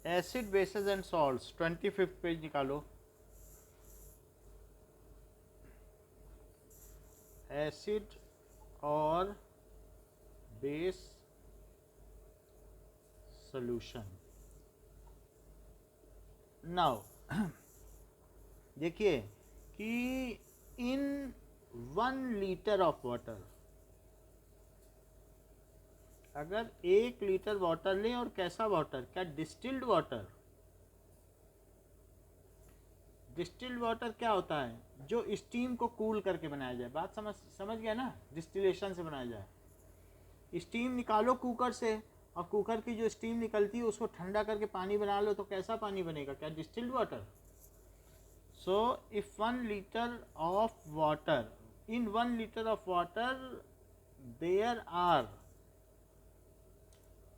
Acid bases and salts 25th page निकालो। Acid और base solution. Now देखिए कि इन 1 लीटर ऑफ वाटर, अगर 1 लीटर वाटर लें, और कैसा वाटर, क्या डिस्टिल्ड वाटर। डिस्टिल्ड वाटर क्या होता है, जो स्टीम को कूल करके बनाया जाए। बात समझ गया ना, डिस्टिलेशन से बनाया जाए। स्टीम निकालो कुकर से, और कुकर की जो स्टीम निकलती है उसको ठंडा करके पानी बना लो, तो कैसा पानी बनेगा, क्या distilled water. So if 1 litre of water, in 1 litre of water there are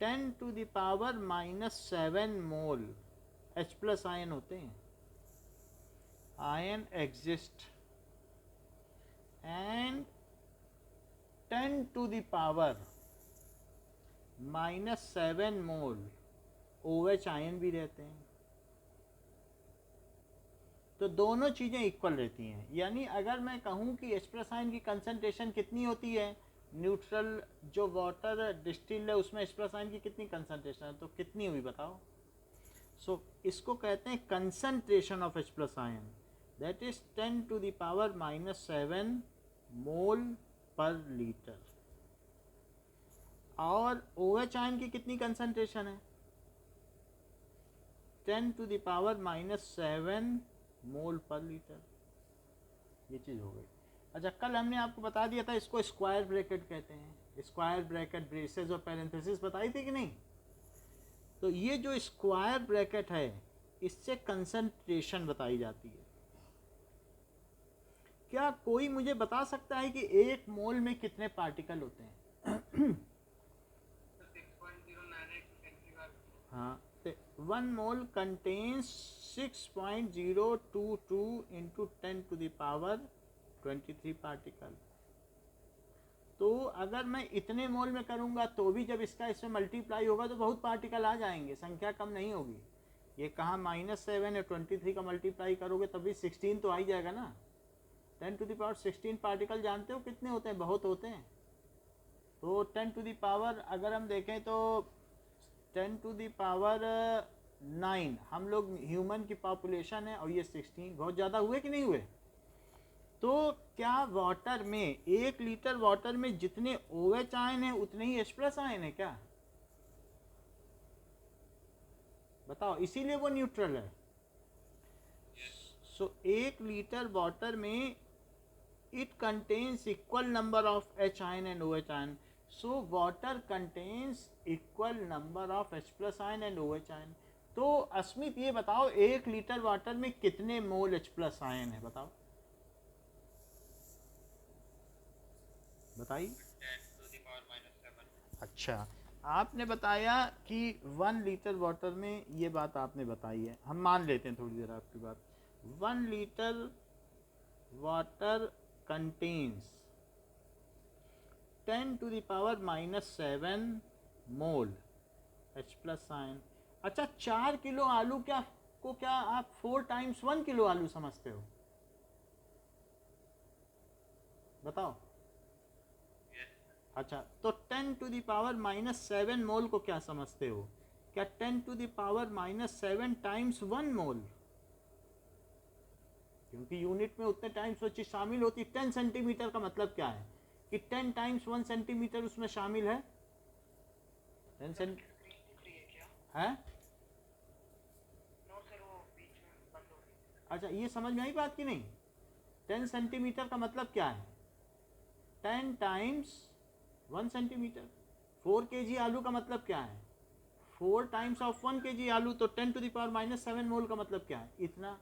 10 to the power -7 mole H plus ion होते हैं। Ion exist and 10 to the power -7 mole OH ion भी रहते हैं। तो दोनों चीज़ें इक्वल रहती हैं। यानी अगर मैं कहूँ कि H प्लस आयन की कंसंट्रेशन कितनी होती है, न्यूट्रल जो वाटर डिस्टिल्ड है उसमें H प्लस आयन की कितनी कंसंट्रेशन है, तो कितनी हुई बताओ। सो इसको कहते हैं concentration of H plus ion, that is 10 to the power -7 mole per litre. और OH आयन की कितनी कंसंट्रेशन है, 10 to the power -7 mole per litre. ये चीज़ हो गई। अच्छा, कल हमने आपको बता दिया था इसको स्क्वायर ब्रैकेट कहते हैं। स्क्वायर ब्रैकेट, ब्रेसेस और पैरेंथेसिस बताई थी कि नहीं। तो ये जो स्क्वायर ब्रैकेट है इससे कंसंट्रेशन बताई जाती है। क्या कोई मुझे बता सकता है कि 1 मोल में कितने पार्टिकल होते हैं? हाँ, तो 1 mole contains 6.022 into 10 to the power 23 particle. तो अगर मैं इतने मोल में करूँगा तो भी जब इसका इसमें मल्टीप्लाई होगा तो बहुत पार्टिकल आ जाएंगे, संख्या कम नहीं होगी। ये कहाँ -7 या 23 का मल्टीप्लाई करोगे तभी 16 तो आ ही जाएगा ना। 10 to the power 16 पार्टिकल जानते हो कितने होते हैं, बहुत होते हैं। तो 10 to the power अगर हम देखें तो 10 to the power 9 हम लोग ह्यूमन की पॉपुलेशन है, और ये 16, बहुत ज़्यादा हुए कि नहीं हुए। तो क्या वाटर में 1 लीटर वाटर में जितने OH आयन है उतने ही H प्लस आयन है क्या, बताओ। इसीलिए वो न्यूट्रल है। सो 1 लीटर वाटर में it contains equal number of H ion and OH ion. So water contains equal number of H plus ion and OH ion. तो अस्मित ये बताओ 1 लीटर वाटर में कितने मोल H प्लस आयन है, बताओ, बताइए। 10 to the power -7। अच्छा, आपने बताया कि 1 लीटर वाटर में, ये बात आपने बताई है, हम मान लेते हैं थोड़ी देर आपकी बात। 1 litre water contains 10 to the power -7 mole H plus ion. अच्छा, 4 किलो आलू क्या आप 4 टाइम्स 1 किलो आलू समझते हो, बताओ। अच्छा, तो 10 to the power -7 मोल को क्या समझते हो, क्या 10 to the power -7 टाइम्स 1 मोल, क्योंकि यूनिट में उतने टाइम्स वो चीज़ शामिल होती। 10 सेंटीमीटर का मतलब क्या है कि 10 टाइम्स 1 सेंटीमीटर उसमें शामिल है। 10 सेंटीमीटर है। अच्छा, ये समझ में आई बात कि नहीं। 10 सेंटीमीटर का मतलब क्या है, 10 टाइम्स 1 सेंटीमीटर। 4 kg आलू का मतलब क्या है, 4 टाइम्स ऑफ 1 kg आलू। तो 10 to the power -7 मोल का मतलब क्या है, इतना।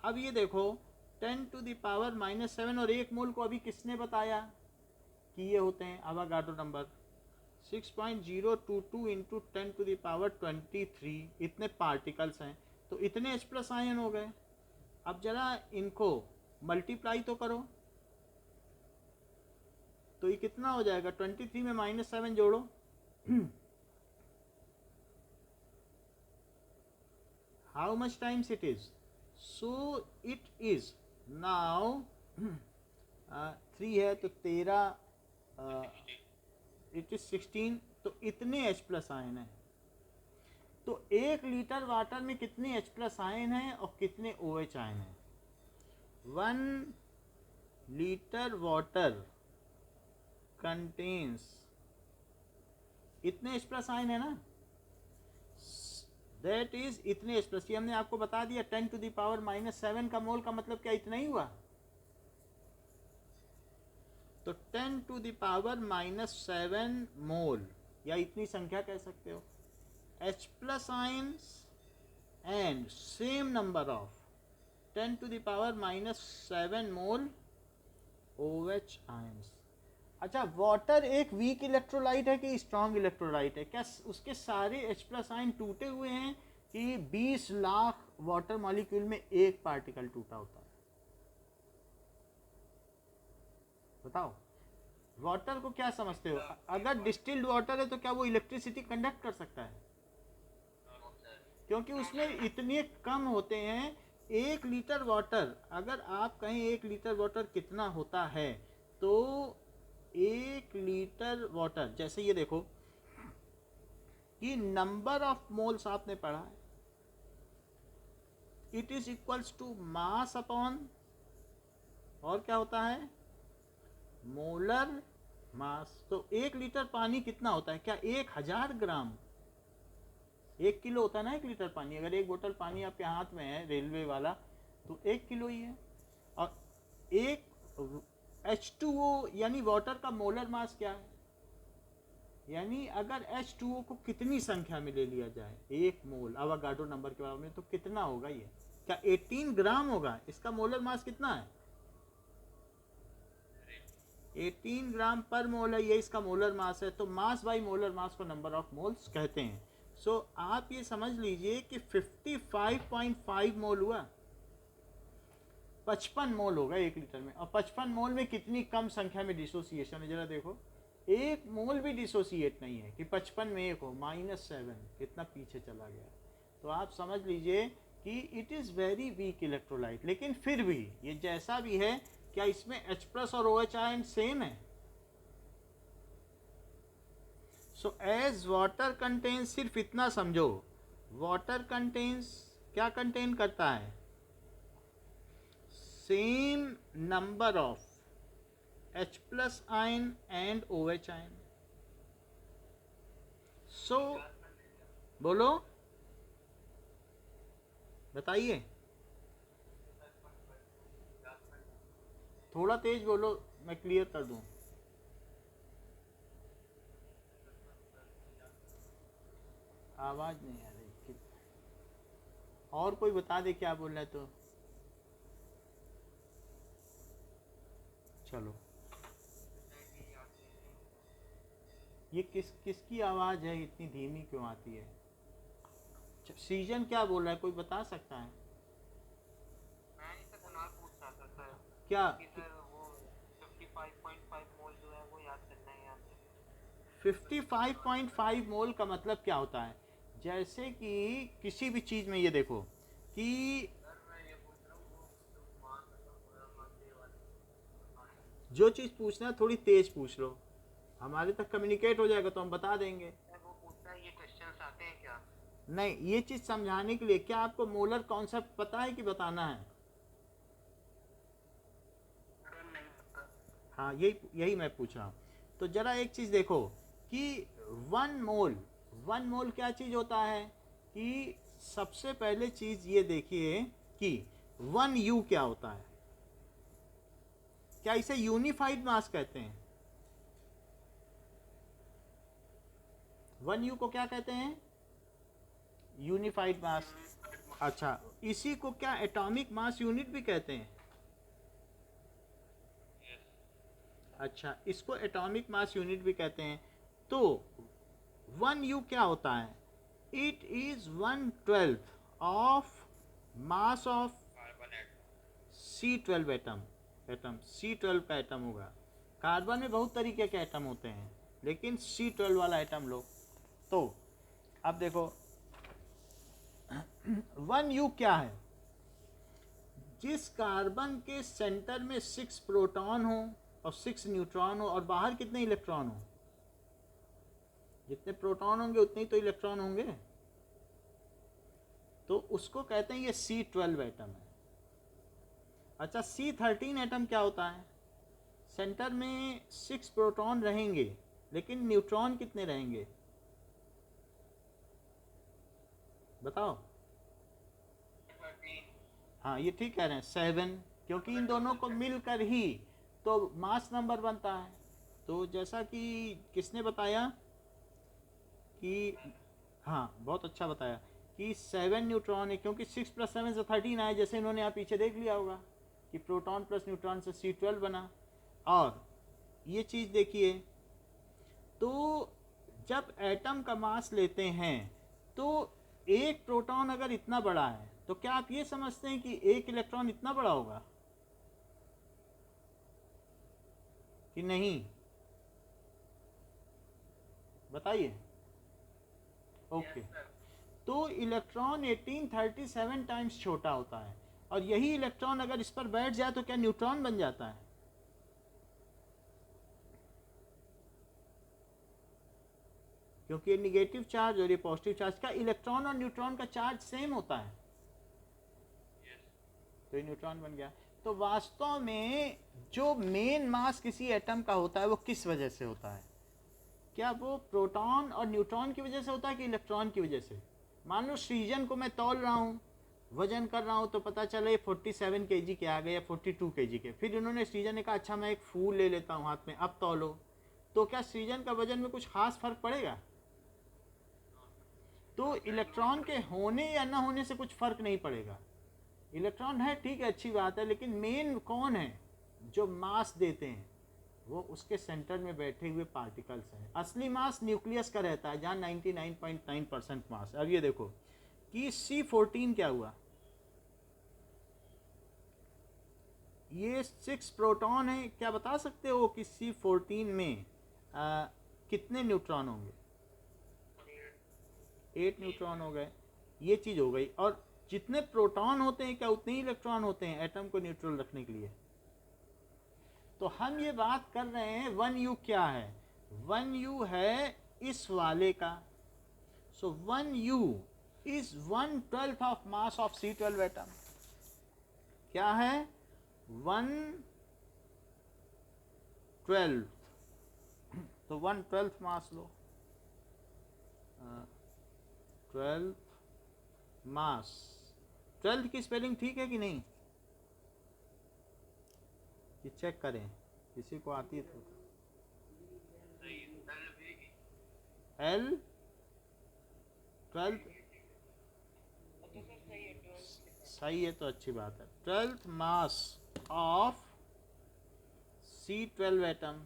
अब ये देखो 10 to the power -7 और 1 मोल को अभी किसने बताया कि ये होते हैं, Avogadro number 6.022 into 10 to the power 23, इतने पार्टिकल्स हैं, तो इतने H प्लस आयन हो गए। अब जरा इनको मल्टीप्लाई तो करो, तो ये कितना हो जाएगा, 23 में -7 जोड़ो how much times it is? So it is now 3 है तो 13, it is 16, तो इतने H प्लस आयन है। तो 1 लीटर वाटर में कितने H प्लस आयन है और कितने OH आयन है? 1 लीटर वाटर कंटेन्स इतने H प्लस आयन है ना, दैट इज इतने H प्लस। ये हमने आपको बता दिया 10 टू द पावर -7 का मोल का मतलब क्या इतना ही हुआ। तो 10 टू द पावर -7 मोल या इतनी संख्या कह सकते हो H plus ions and same number of 10 to the power -7 mole OH ions. अच्छा, वाटर एक वीक इलेक्ट्रोलाइट है कि स्ट्रॉन्ग इलेक्ट्रोलाइट है? क्या उसके सारे H प्लस आयन टूटे हुए हैं कि 20 लाख वाटर मॉलिक्यूल में एक पार्टिकल टूटा होता है? बताओ, वाटर को क्या समझते हो? अगर डिस्टिल्ड वाटर है तो क्या वो इलेक्ट्रिसिटी कंडक्ट कर सकता है? क्योंकि उसमें इतने कम होते हैं। 1 लीटर वाटर, अगर आप कहें 1 लीटर वाटर कितना होता है, तो 1 लीटर वाटर, जैसे ये देखो कि नंबर ऑफ मोल्स आपने पढ़ा है, it is equals to mass upon, और क्या होता है, मोलर मास। तो 1 लीटर पानी कितना होता है? क्या 1000 ग्राम? 1 किलो होता है ना 1 लीटर पानी। अगर एक बोतल पानी आपके हाथ में है रेलवे वाला, तो 1 किलो ही है। और एक H2O यानी वाटर का मोलर मास क्या है? यानी अगर H2O को कितनी संख्या में ले लिया जाए, 1 मोल अवागाड्रो नंबर के बारे में, तो कितना होगा ये? क्या 18 ग्राम होगा? इसका मोलर मास कितना है? 18 ग्राम पर मोल है, ये इसका मोलर मास है। तो मास बाई मोलर मास को नंबर ऑफ मोल्स कहते हैं। सो आप ये समझ लीजिए कि 55.5 मोल हुआ, 55 मोल होगा 1 लीटर में। और 55 मोल में कितनी कम संख्या में डिसोसिएशन है, जरा देखो। 1 मोल भी डिसोसिएट नहीं है कि 55 में 1 हो, -7, कितना पीछे चला गया। तो आप समझ लीजिए कि it is very weak electrolyte. लेकिन फिर भी ये जैसा भी है, क्या इसमें H प्लस और OH आयन सेम है? सो एज वाटर कंटेन्स, सिर्फ इतना समझो, वाटर कंटेन्स क्या कंटेन करता है? Same number of H plus ion and OH ion. So बोलो, बताइए, थोड़ा तेज बोलो, मैं क्लियर कर दूं। आवाज नहीं आ रही। और कोई बता दे क्या बोल रहा है तो। चलो, ये किसकी आवाज है, इतनी धीमी क्यों आती है? सीजन क्या बोल रहा है, कोई बता सकता है क्या? सर वो 55.5 मोल जो है वो याद करना है यहाँ पे। 55.5 मोल का मतलब क्या होता है? जैसे कि किसी भी चीज़ में ये देखो कि जो चीज़ पूछना है थोड़ी तेज पूछ लो, हमारे तक कम्युनिकेट हो जाएगा तो हम बता देंगे। वो पूछना है, ये क्वेश्चंस आते हैं क्या? नहीं, ये चीज़ समझाने के लिए, क्या आपको मोलर कॉन्सेप्ट पता है कि बताना है? नहीं पता। हाँ, यही मैं पूछ रहा हूँ। तो जरा एक चीज़ देखो कि 1 मोल क्या चीज़ होता है? कि सबसे पहले चीज़ ये देखिए कि 1U क्या होता है? क्या इसे यूनिफाइड मास कहते हैं? 1U को क्या कहते हैं? यूनिफाइड मास। अच्छा, इसी को क्या एटॉमिक मास यूनिट भी कहते हैं? अच्छा, इसको एटॉमिक मास यूनिट भी कहते हैं। तो 1U क्या होता है? It is 1/12 of mass of carbon atom. C12 atom. C12 का एटम होगा। कार्बन में बहुत तरीके के एटम होते हैं, लेकिन C12 वाला एटम लो। तो अब देखो, 1u क्या है? जिस कार्बन के सेंटर में 6 प्रोटॉन हो और 6 न्यूट्रॉन हो और बाहर कितने इलेक्ट्रॉन हो? जितने प्रोटॉन होंगे उतने ही तो इलेक्ट्रॉन होंगे, तो उसको कहते हैं ये C12 एटम है। अच्छा, C13 एटम क्या होता है? सेंटर में 6 प्रोटॉन रहेंगे लेकिन न्यूट्रॉन कितने रहेंगे बताओ? हाँ, ये ठीक कह रहे हैं, 7, क्योंकि इन दोनों को मिलकर ही तो मास नंबर बनता है। तो जैसा कि किसने बताया कि, हाँ बहुत अच्छा बताया कि 7 न्यूट्रॉन है, क्योंकि 6 + 7 से 13 आए, जैसे इन्होंने यहाँ पीछे देख लिया होगा कि प्रोटॉन प्लस न्यूट्रॉन से C12 बना। और ये चीज़ देखिए, तो जब एटम का मास लेते हैं तो एक प्रोटॉन अगर इतना बड़ा है तो क्या आप ये समझते हैं कि एक इलेक्ट्रॉन इतना बड़ा होगा कि नहीं? बताइए। ओके, तो इलेक्ट्रॉन 1837 टाइम्स छोटा होता है, और यही इलेक्ट्रॉन अगर इस पर बैठ जाए तो क्या न्यूट्रॉन बन जाता है? क्योंकि ये निगेटिव चार्ज और ये पॉजिटिव चार्ज का, इलेक्ट्रॉन और न्यूट्रॉन का चार्ज सेम होता है, तो ये न्यूट्रॉन बन गया। तो वास्तव में जो मेन मास किसी एटम का होता है वो किस वजह से होता है? क्या वो प्रोटॉन और न्यूट्रॉन की वजह से होता है कि इलेक्ट्रॉन की वजह से? मान लो सृजन को मैं तौल रहा हूँ, वजन कर रहा हूँ, तो पता चले 47 kg के आ गए या 42 kg के। फिर इन्होंने सृजन ने कहा अच्छा मैं एक फूल ले लेता हूँ हाथ में, अब तौलो, तो क्या सृजन का वजन में कुछ खास फर्क पड़ेगा? तो इलेक्ट्रॉन के होने या ना होने से कुछ फर्क नहीं पड़ेगा। इलेक्ट्रॉन है, ठीक है, अच्छी बात है, लेकिन मेन कौन है जो मास देते हैं? वो उसके सेंटर में बैठे हुए पार्टिकल्स हैं। असली मास न्यूक्लियस का रहता है, जहाँ 99.9% मास। अब ये देखो कि C14 क्या हुआ, ये 6 प्रोटॉन है, क्या बता सकते हो कि C14 में कितने न्यूट्रॉन होंगे? 8 न्यूट्रॉन हो गए, ये चीज़ हो गई। और जितने प्रोटॉन होते हैं क्या उतने ही इलेक्ट्रॉन होते हैं एटम को न्यूट्रल रखने के लिए? तो हम ये बात कर रहे हैं 1u क्या है? 1u है इस वाले का। सो 1u is 1/12 of mass of C12 atom. क्या है? 1/12, तो 1/12 मास लो, 12 मास। 12 की स्पेलिंग ठीक है कि नहीं? कि चेक करें, किसी को आती है तो। L 12 सही है, तो अच्छी बात है। 12th mass of C12 atom,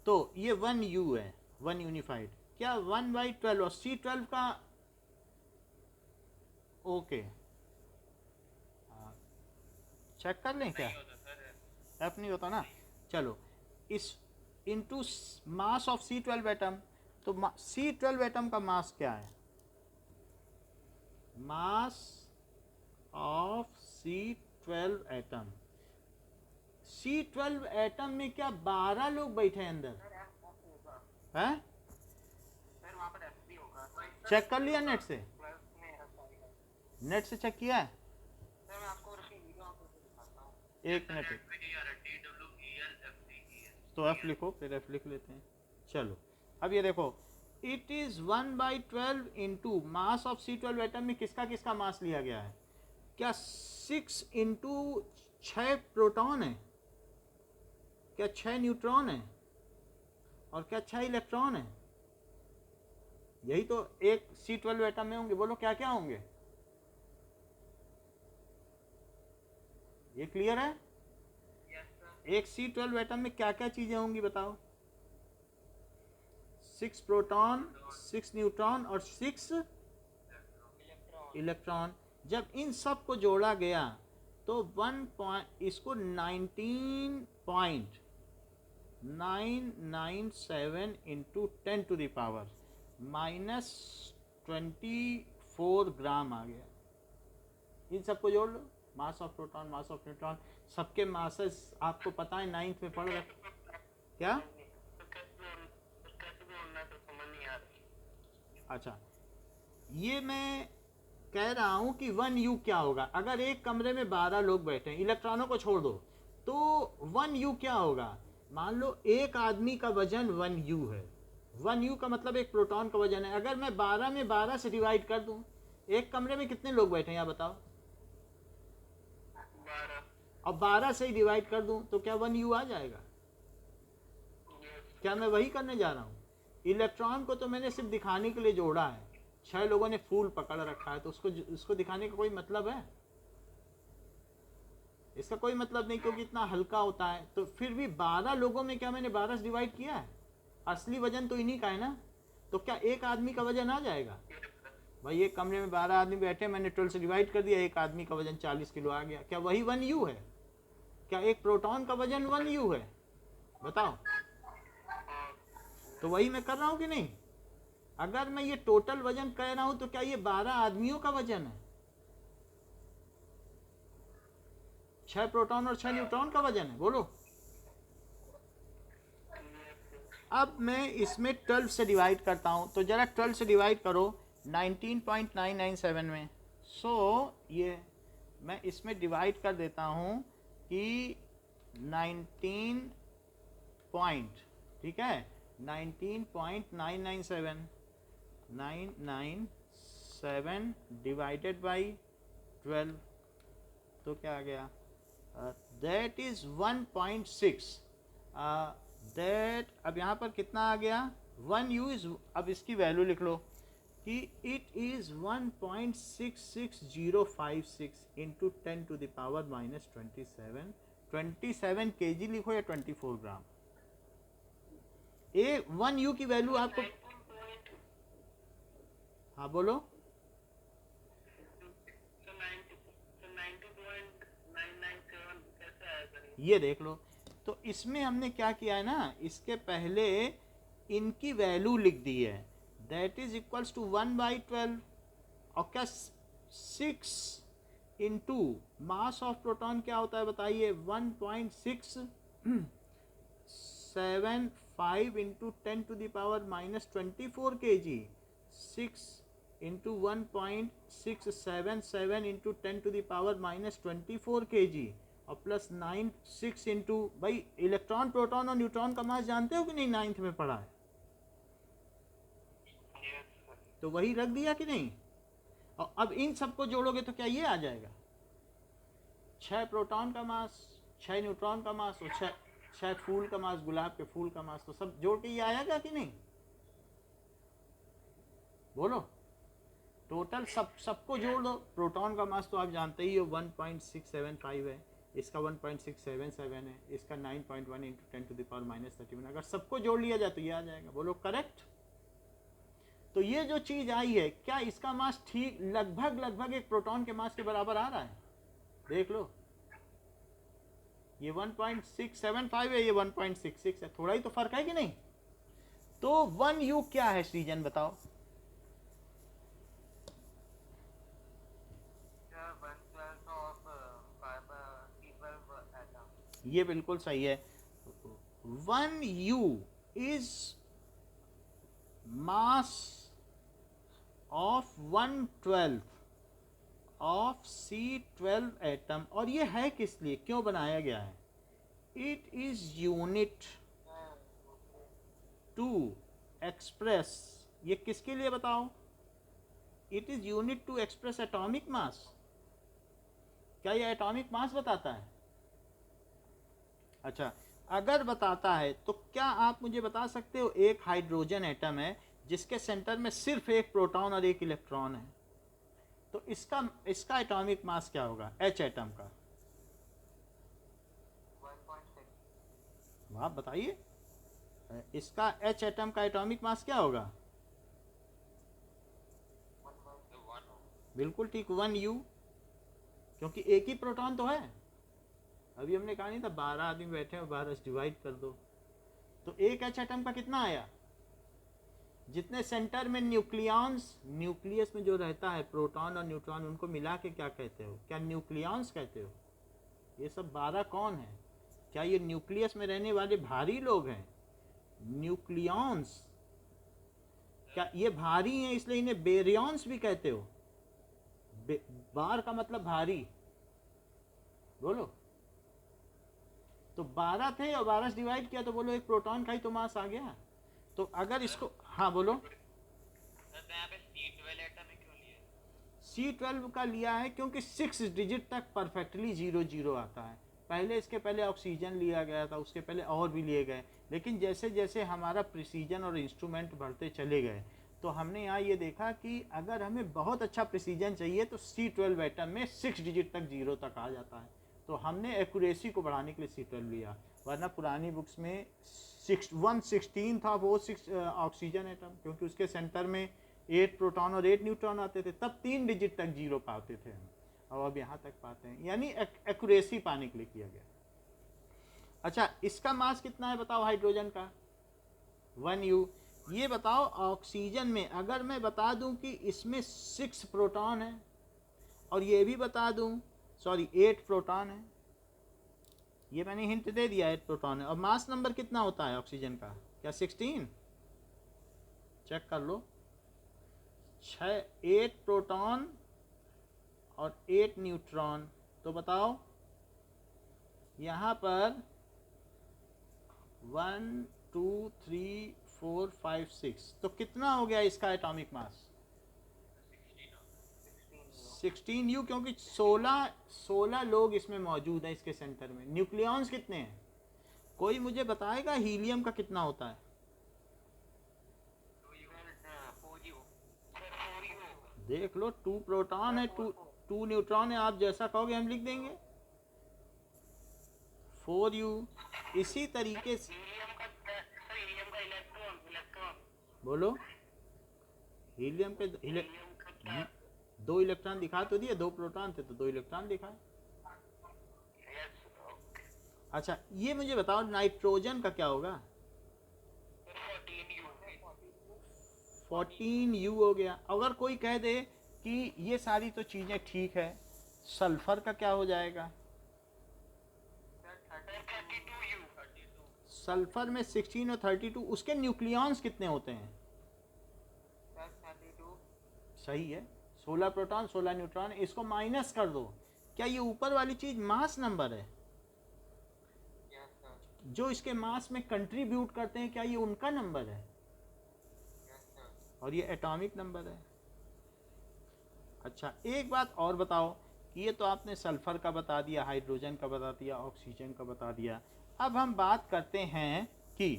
तो ये 1u है, 1 यूनिफाइड। क्या 1/12 और C12 का, ओके चेक कर लें क्या? F नहीं होता ना, चलो इस into mass of C12 atom, तो C12 एटम का मास क्या है? Mass of C12 atom, C12 atom में क्या 12 लोग बैठे हैं अंदर? हैं? चेक कर लिया नेट से? नेट से चेक किया है? एक मिनट, तो F लिखो, फिर F लिख लेते हैं। चलो अब ये देखो, it is 1/12 into mass of C12 atom में किसका किसका मास लिया गया है? क्या 6 इंटू 6 प्रोटॉन है? क्या 6 न्यूट्रॉन है? और क्या 6 इलेक्ट्रॉन है? यही तो एक C12 एटम में होंगे। बोलो क्या क्या होंगे? ये क्लियर है? एक C12 एटम में क्या क्या चीजें होंगी बताओ? 6 प्रोटॉन, 6 न्यूट्रॉन और 6 इलेक्ट्रॉन। जब इन सब को जोड़ा गया तो 19.997 इंटू 10⁻⁻⁻⁻⁻⁻⁻⁻⁻⁻⁻⁻⁻⁻⁻⁻⁻⁻⁻⁻⁻⁻⁻⁻⁻⁻⁻⁻⁻⁻⁻⁻⁻⁻ 24 ग्राम आ गया। इन सबको जोड़ लो, mass of proton, mass of neutron, सबके मासेस आपको पता है, 9th में पढ़ रहे क्या। अच्छा, ये मैं कह रहा हूं कि 1U क्या होगा। अगर एक कमरे में 12 लोग बैठे हैं, इलेक्ट्रॉनों को छोड़ दो, तो 1U क्या होगा। मान लो एक आदमी का वजन 1U है। 1U का मतलब एक प्रोटॉन का वजन है। अगर मैं 12 में 12 से डिवाइड कर दूं, एक कमरे में कितने लोग बैठे हैं यहाँ बताओ, 12। और 12 से ही डिवाइड कर दूं तो क्या 1U आ जाएगा। क्या मैं वही करने जा रहा हूँ। इलेक्ट्रॉन को तो मैंने सिर्फ दिखाने के लिए जोड़ा है। 6 लोगों ने फूल पकड़ रखा है, तो उसको दिखाने का कोई मतलब है, इसका कोई मतलब नहीं, क्योंकि इतना हल्का होता है। तो फिर भी 12 लोगों में क्या मैंने 12 से डिवाइड किया है, असली वजन तो इन्हीं का है ना। तो क्या एक आदमी का वजन आ जाएगा। भाई एक कमरे में 12 आदमी बैठे, मैंने 12 से डिवाइड कर दिया, एक आदमी का वजन 40 किलो आ गया। क्या वही 1U है। क्या एक प्रोटॉन का वजन 1U है, बताओ। तो वही मैं कर रहा हूं कि नहीं। अगर मैं ये टोटल वजन कह रहा हूं, तो क्या ये 12 आदमियों का वजन है, 6 प्रोटॉन और 6 न्यूट्रॉन का वजन है, बोलो। अब मैं इसमें 12 से डिवाइड करता हूं, तो जरा 12 से डिवाइड करो 19.997 में। सो ये मैं इसमें डिवाइड कर देता हूं कि 19 पॉइंट, ठीक है, 19.997 डिवाइडेड बाई 12, तो क्या आ गया, दैट इज 1.6। दैट अब यहाँ पर कितना आ गया, 1U इज, अब इसकी वैल्यू लिख लो कि it is 1.66056 into 10 to the power minus 27 kg लिखो या 24 ग्राम। 1U की वैल्यू आपको, हाँ बोलो। ये देख लो, तो इसमें हमने क्या किया है ना, इसके पहले इनकी वैल्यू लिख दी है, दैट इज इक्वल्स टू 1/12, और क्या 6 इंटू मास ऑफ प्रोटॉन क्या होता है बताइए, 1.675 into 10 to the power minus 24 kg, 6 into 1.677 into 10 to the power minus 24 kg, और प्लस 6 इंटू, भाई इलेक्ट्रॉन प्रोटॉन और न्यूट्रॉन का मास जानते हो कि नहीं, 9th में पढ़ा है, तो वही रख दिया कि नहीं। और अब इन सबको जोड़ोगे तो क्या ये आ जाएगा, 6 प्रोटॉन का मास, 6 न्यूट्रॉन का मास, और 6 फूल का मास, गुलाब के फूल का मास, तो सब जोड़ के ये आएगा कि नहीं, बोलो। टोटल सबको जोड़ दो। प्रोटॉन का मास तो आप जानते ही हो 1.675 है, इसका 1.677 है, इसका 9.1 into 10 to the power minus 31। अगर सबको जोड़ लिया जाए तो ये आ जाएगा, बोलो करेक्ट। तो ये जो चीज आई है, क्या इसका मास ठीक लगभग एक प्रोटॉन के मास के बराबर आ रहा है, देख लो। ये 1.675 है, ये 1.66 है, थोड़ा ही तो फर्क है कि नहीं। तो 1U क्या है सृजन बताओ। ये बिल्कुल सही है। 1U is mass of 1/12 of C12 atom, और ये है किस लिए, क्यों बनाया गया है, it is unit to express, ये किसके लिए बताओ, it is unit to express atomic mass. क्या ये एटॉमिक मास बताता है। अच्छा, अगर बताता है तो क्या आप मुझे बता सकते हो, एक हाइड्रोजन एटम है जिसके सेंटर में सिर्फ एक प्रोटॉन और एक इलेक्ट्रॉन है, तो इसका एटॉमिक मास क्या होगा, H एटम का, 1.6। आप बताइए, इसका H एटम का एटॉमिक मास क्या होगा, 1/1। बिल्कुल ठीक, 1U, क्योंकि एक ही प्रोटॉन तो है। अभी हमने कहा नहीं था 12 आदमी बैठे और 12 से डिवाइड कर दो, तो एक H एटम का कितना आया, जितने सेंटर में न्यूक्लियॉन्स, न्यूक्लियस में जो रहता है प्रोटॉन और न्यूट्रॉन, उनको मिला के क्या कहते हो? क्या न्यूक्लियॉन्स कहते हो? ये सब 12 कौन है? क्या ये न्यूक्लियस में रहने वाले भारी लोग हैं? न्यूक्लियॉन्स। क्या ये भारी हैं इसलिए इन्हें बेरियॉन्स भी कहते हो? बार का मतलब भारी, बोलो। तो 12 थे और 12 से डिवाइड किया तो बोलो एक प्रोटॉन का ही तो मास आ गया। तो अगर इसको, हाँ बोलो। C12 का लिया है क्योंकि 6 डिजिट तक परफेक्टली 0 आता है। पहले इसके पहले ऑक्सीजन लिया गया था, उसके पहले और भी लिए गए, लेकिन जैसे जैसे हमारा प्रिसीजन और इंस्ट्रूमेंट बढ़ते चले गए तो हमने यहाँ ये देखा कि अगर हमें बहुत अच्छा प्रिसीजन चाहिए तो C12 एटम में 6 डिजिट तक 0 तक आ जाता है। तो हमने एक्यूरेसी को बढ़ाने के लिए C12 लिया, वरना पुरानी बुक्स में 116 था वो 6 ऑक्सीजन एटम, क्योंकि उसके सेंटर में 8 प्रोटॉन और 8 न्यूट्रॉन आते थे, तब 3 डिजिट तक 0 पाते थे हम, और अब यहाँ तक पाते हैं, यानी एक्यूरेसी पाने के लिए किया गया। अच्छा, इसका मास कितना है बताओ हाइड्रोजन का? 1U। ये बताओ ऑक्सीजन में अगर मैं बता दूं कि इसमें 6 प्रोटॉन है और ये भी बता दूं 8 प्रोटॉन है, ये मैंने हिंट दे दिया 8 प्रोटॉन है, और मास नंबर कितना होता है ऑक्सीजन का? क्या 16? चेक कर लो। 8 प्रोटॉन और 8 न्यूट्रॉन, तो बताओ यहाँ पर 1 2 3 4 5 6, तो कितना हो गया इसका एटॉमिक मास? 16U, क्योंकि 16 लोग इसमें मौजूद हैं इसके सेंटर में। न्यूक्लियॉन्स कितने हैं? कोई मुझे बताएगा हीलियम का कितना होता है? देख लो, 2 प्रोटॉन है, 2 न्यूट्रॉन है, आप जैसा कहोगे हम लिख देंगे। 4U। इसी तरीके से बोलो, हीलियम पे 2 इलेक्ट्रॉन दिखा तो दिए, 2 प्रोटॉन थे तो 2 इलेक्ट्रॉन दिखाए। अच्छा, ये मुझे बताओ नाइट्रोजन का क्या होगा? 14U हो गया। अगर कोई कह दे कि ये सारी तो चीजें ठीक है, सल्फर का क्या हो जाएगा? सल्फर में 16 और 32, उसके न्यूक्लियॉन्स कितने होते हैं? 32। सही है, 16 प्रोटॉन 16 न्यूट्रॉन। इसको माइनस कर दो, क्या ये ऊपर वाली चीज मास नंबर है? जो इसके मास में कंट्रीब्यूट करते हैं, क्या ये उनका नंबर है? और ये एटॉमिक नंबर है। अच्छा, एक बात और बताओ कि ये तो आपने सल्फर का बता दिया, हाइड्रोजन का बता दिया, ऑक्सीजन का बता दिया। अब हम बात करते हैं कि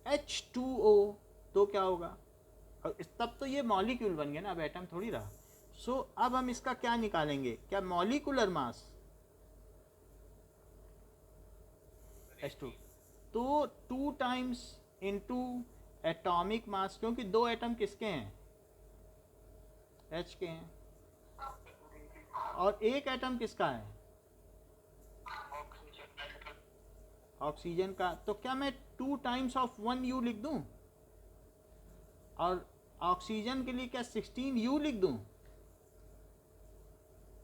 H2O, तो क्या होगा? और तब तो ये मॉलिक्यूल बन गया ना, अब एटम थोड़ी रहा। सो अब हम इसका क्या निकालेंगे? क्या मॉलिक्यूलर मास H2, तो 2 टाइम्स इनटू एटॉमिक मास, क्योंकि 2 एटम किसके हैं? H के हैं, और 1 एटम किसका है? ऑक्सीजन का। तो क्या मैं 2 टाइम्स ऑफ 1U लिख दूं? और ऑक्सीजन के लिए क्या 16U लिख दूं?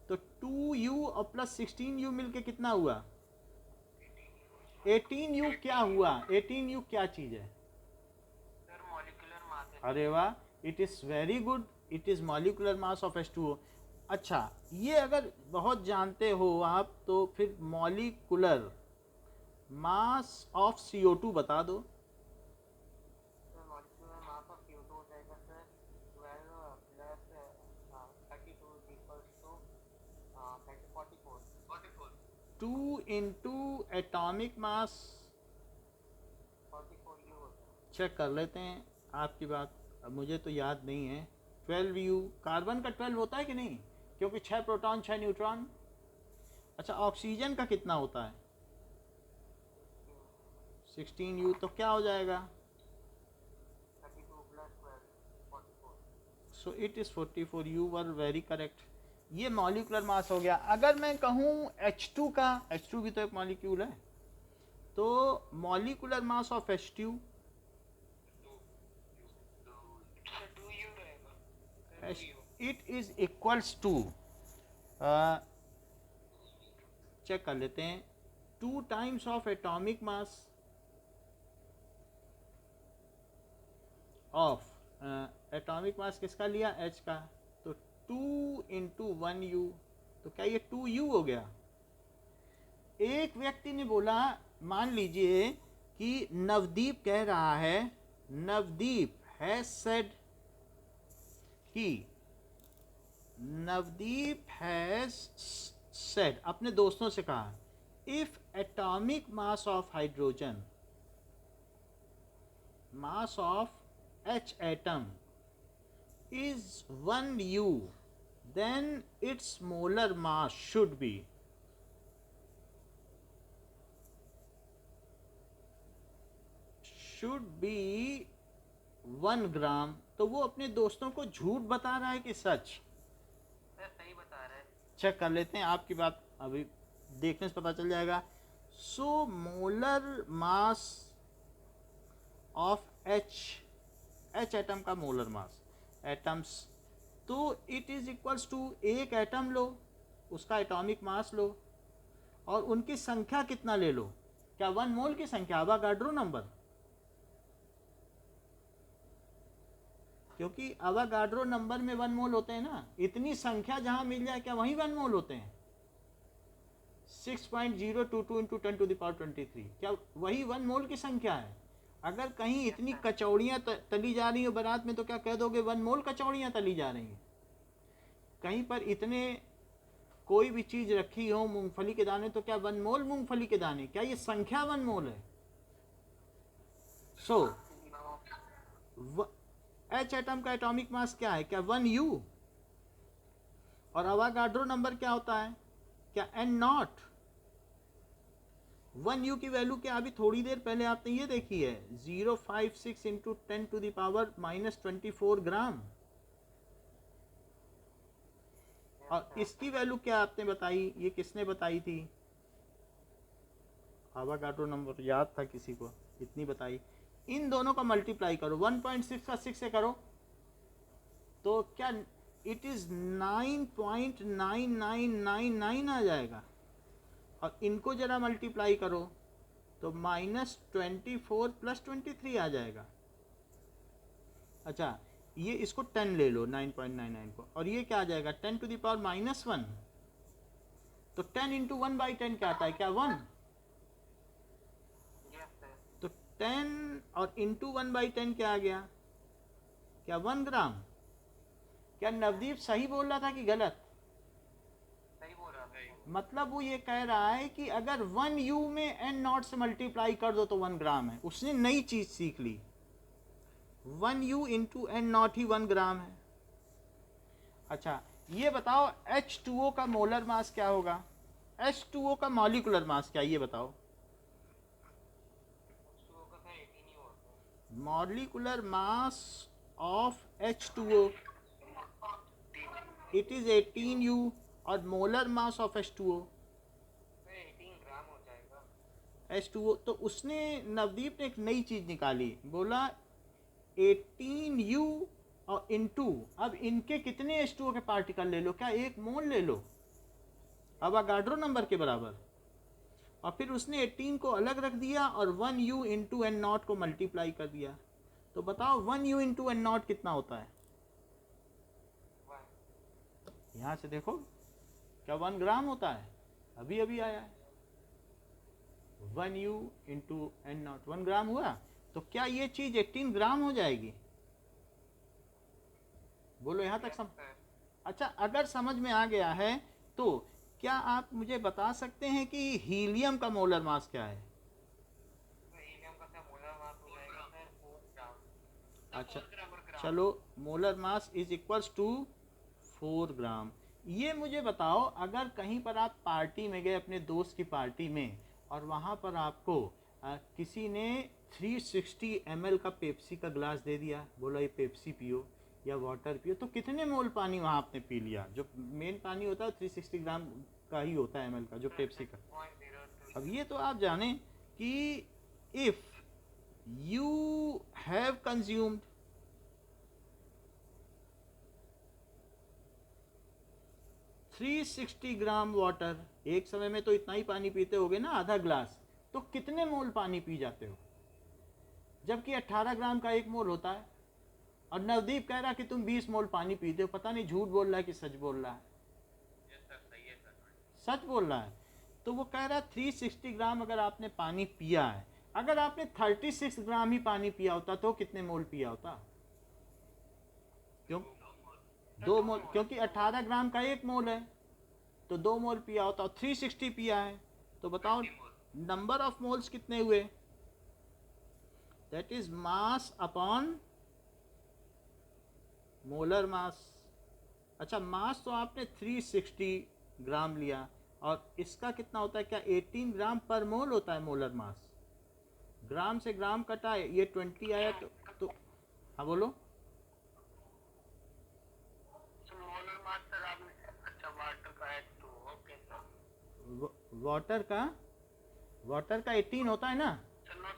तो 2U और प्लस 16U मिलके कितना हुआ? 18U। क्या हुआ? 18U क्या चीज है? अरे वाह, it is very good, it is molecular mass of H2O। अच्छा, ये अगर बहुत जानते हो आप तो फिर मॉलिक्यूलर मास ऑफ CO2 बता दो। मॉलिक्यूलर मास ऑफ CO2 हो जाएगा sir 12 plus 32 equals to 44। 2 into atomic mass 44U होता है। चेक कर लेते हैं आपकी बात, अब मुझे तो याद नहीं है। 12U, कार्बन का 12 होता है कि नहीं? क्योंकि 6 प्रोटॉन 6 न्यूट्रॉन। अच्छा, ऑक्सीजन का कितना होता है? 16U, तो क्या हो जाएगा? 32 plus 12 44। So it is 44। Were very correct. ये मॉलिक्यूलर मास हो गया। अगर मैं कहूँ H2 का, H2 भी तो एक मॉलिक्यूल है, तो molecular mass of H2 it is equals to, check कर लेते हैं, 2 times of atomic mass of, atomic mass किसका लिया, H का, तो 2 इंटू 1U, तो क्या ये 2U हो गया। एक व्यक्ति ने बोला, मान लीजिए कि नवदीप कह रहा है, नवदीप हैज सेड कि, नवदीप हैज सेड, अपने दोस्तों से कहा, if atomic mass of hydrogen, mass of H atom is 1U, then its molar mass should be, should be 1 ग्राम। तो वो अपने दोस्तों को झूठ बता रहा है कि सच? सही बता रहा है। चेक कर लेते हैं, आपकी बात अभी देखने से पता चल जाएगा। So molar mass of H atom का मोलर मास, एटम्स, तो इट इज इक्वल्स टू, एक एटम लो, उसका एटॉमिक मास लो, और उनकी संख्या कितना ले लो, क्या 1 मोल की संख्या, अवागाड्रो नंबर, क्योंकि अवागाड्रो नंबर में 1 मोल होते हैं ना, इतनी संख्या जहां मिल जाए क्या वही 1 मोल होते हैं। 6.022 इंटू 10 टू द पावर 23, क्या वही 1 मोल की संख्या है। अगर कहीं इतनी कचौड़ियाँ तली जा रही हो बारात में, तो क्या कह दोगे 1 मोल कचौड़ियाँ तली जा रही हैं। कहीं पर इतने कोई भी चीज़ रखी हो, मूंगफली के दाने, तो क्या 1 मोल मूंगफली के दाने, क्या ये संख्या 1 मोल है। सो H एटम का एटॉमिक मास क्या है, क्या 1U, और अवागाड्रो नंबर क्या होता है, क्या N0। 1U की वैल्यू क्या, अभी थोड़ी देर पहले आपने ये देखी है, 056 इंटू 10 टू द पावर -24 ग्राम, और इसकी वैल्यू क्या आपने बताई, ये किसने बताई थी, अवागाड्रो नंबर याद था किसी को, इतनी बताई। इन दोनों का मल्टीप्लाई करो, 1.6 का 6 से करो, तो क्या इट इज 9.9999 आ जाएगा, और इनको जरा मल्टीप्लाई करो तो -24 + 23 आ जाएगा। अच्छा, ये इसको 10 ले लो, 9.99 को, और ये क्या आ जाएगा, 10 टू द पावर -1, तो 10 इंटू 1/10 क्या आता है, क्या 1, तो 10 और इंटू 1/10 क्या आ गया, क्या 1 ग्राम। क्या नवदीप सही बोल रहा था कि गलत? सही बोल रहा है। मतलब वो ये कह रहा है कि अगर 1U में N0 से मल्टीप्लाई कर दो तो 1 ग्राम है। उसने नई चीज सीख ली, 1U इंटू N0 ही 1 ग्राम है। अच्छा, ये बताओ H2O का मोलर मास क्या होगा, H2O का मॉलिक्यूलर मास क्या, ये बताओ। Molecular mass of H2O, it is 18U, और मोलर मास ऑफ H2O 18 ग्राम हो जाएगा। H2O, तो उसने, नवदीप ने एक नई चीज निकाली, बोला 18U और इंटू, अब इनके कितने H2O के पार्टिकल ले लो, क्या 1 मोल ले लो, अवागाड्रो नंबर के बराबर, और फिर उसने 18 को अलग रख दिया और 1U इंटू N0 को मल्टीप्लाई कर दिया। तो बताओ 1U इंटू N0 कितना होता है, यहाँ से देखो, क्या 1 ग्राम होता है, अभी अभी आया है, 1U इंटू N0 1 ग्राम हुआ। तो क्या ये चीज 18 ग्राम हो जाएगी, बोलो यहाँ तक अच्छा, अगर समझ में आ गया है तो क्या आप मुझे बता सकते हैं कि हीलियम का मोलर मास क्या है। हीलियम का क्या मोलर मास हो जाएगा सर, 4 ग्राम। अच्छा, चलो, molar mass is equals to 4 gram. ये मुझे बताओ, अगर कहीं पर आप पार्टी में गए, अपने दोस्त की पार्टी में, और वहाँ पर आपको किसी ने 360 ml का पेप्सी का ग्लास दे दिया, बोला ये पेप्सी पियो या वाटर पियो, तो कितने मोल पानी वहाँ आपने पी लिया। जो मेन पानी होता है 360 ग्राम का ही होता है ml का, जो पेप्सी का। अब ये तो आप जाने कि if you have consumed 360 gram water, एक समय में तो इतना ही पानी पीते होगे ना, आधा ग्लास, तो कितने मोल पानी पी जाते हो? जबकि 18 ग्राम का 1 मोल होता है। और नवदीप कह रहा कि तुम 20 मोल पानी पीते हो, पता नहीं झूठ बोल रहा है कि सच बोल रहा है। सच बोल रहा है। तो वो कह रहा है 360 ग्राम अगर आपने पानी पिया है, अगर आपने 36 ग्राम ही पानी पिया होता तो कितने मोल पिया होता? क्यों? 2 मोल, क्योंकि 18 ग्राम का 1 मोल है, तो 2 मोल पिया होता और 360 पिया है, तो बताओ नंबर ऑफ मोल्स कितने हुए? That is mass upon molar mass. अच्छा, मास तो आपने 360 ग्राम लिया, और इसका कितना होता है? क्या 18 ग्राम पर मोल होता है मोलर मास? ग्राम से ग्राम कटा है, ये 20 आया तो हाँ बोलो। मोलर मास सर आपने, अच्छा वाटर का है तो ओके सर। वाटर का 18 होता है ना, चलो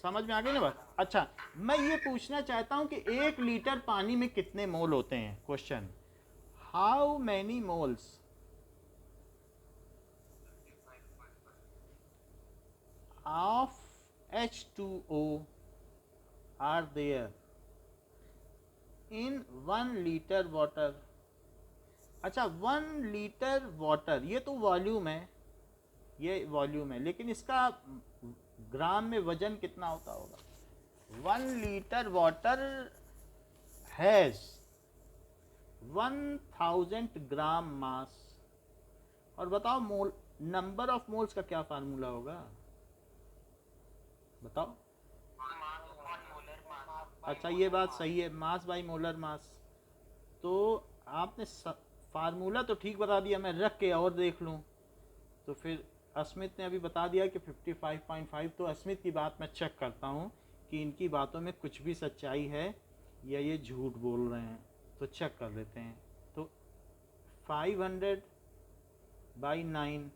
समझ में आ गई ना बात? अच्छा, मैं ये पूछना चाहता हूँ कि 1 लीटर पानी में कितने मोल होते हैं? Question, how many moles of H2O are there in 1 liter water? अच्छा, 1 लीटर वाटर, ये तो वॉल्यूम है, ये वॉल्यूम है, लेकिन इसका ग्राम में वजन कितना होता होगा? 1 लीटर वाटर हैज 1000 ग्राम मास। और बताओ मोल, नंबर ऑफ मोल्स का क्या फार्मूला होगा? बताओ। अच्छा, ये बात सही है, मास बाई मोलर मास। तो आपने फार्मूला तो ठीक बता दिया, मैं रख के और देख लूँ तो फिर अस्मित ने अभी बता दिया कि 55.5। तो अस्मित की बात मैं चेक करता हूँ कि इनकी बातों में कुछ भी सच्चाई है या ये झूठ बोल रहे हैं, तो चेक कर लेते हैं। तो 500 बाई 9,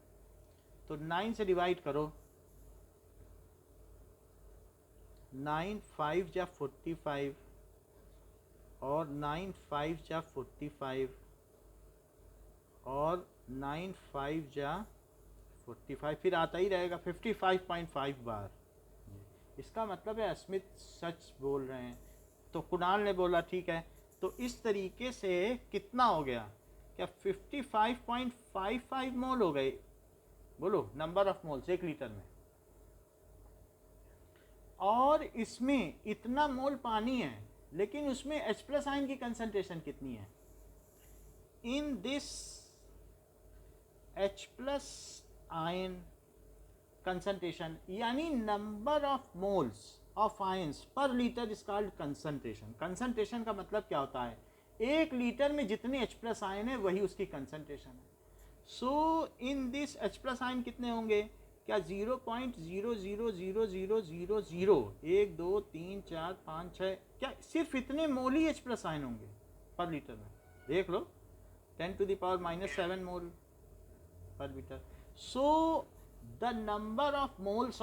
तो 9 से डिवाइड करो, 9 5 जा 45 और 9 5 जा 45 और 9 5 जा 45, फिर आता ही रहेगा 55.5 बार। इसका मतलब है अस्मित सच बोल रहे हैं। तो कुणाल ने बोला ठीक है, तो इस तरीके से कितना हो गया? क्या 55.55 मोल हो गए? बोलो नंबर ऑफ मोल्स 1 लीटर में। और इसमें इतना मोल पानी है, लेकिन उसमें H प्लस आयन की कंसंट्रेशन कितनी है? In this H plus ion concentration, यानी number of moles of ions per litre is called concentration. Concentration का मतलब क्या होता है? 1 लीटर में जितने H प्लस आयन है वही उसकी कंसंट्रेशन है। So in this H plus ion कितने होंगे? क्या 0.00000 1 2 3 4 5 6, क्या सिर्फ इतने मोल ही H प्लस आयन होंगे पर लीटर में? देख लो, 10⁻⁻7 मोल per litre. So the number of moles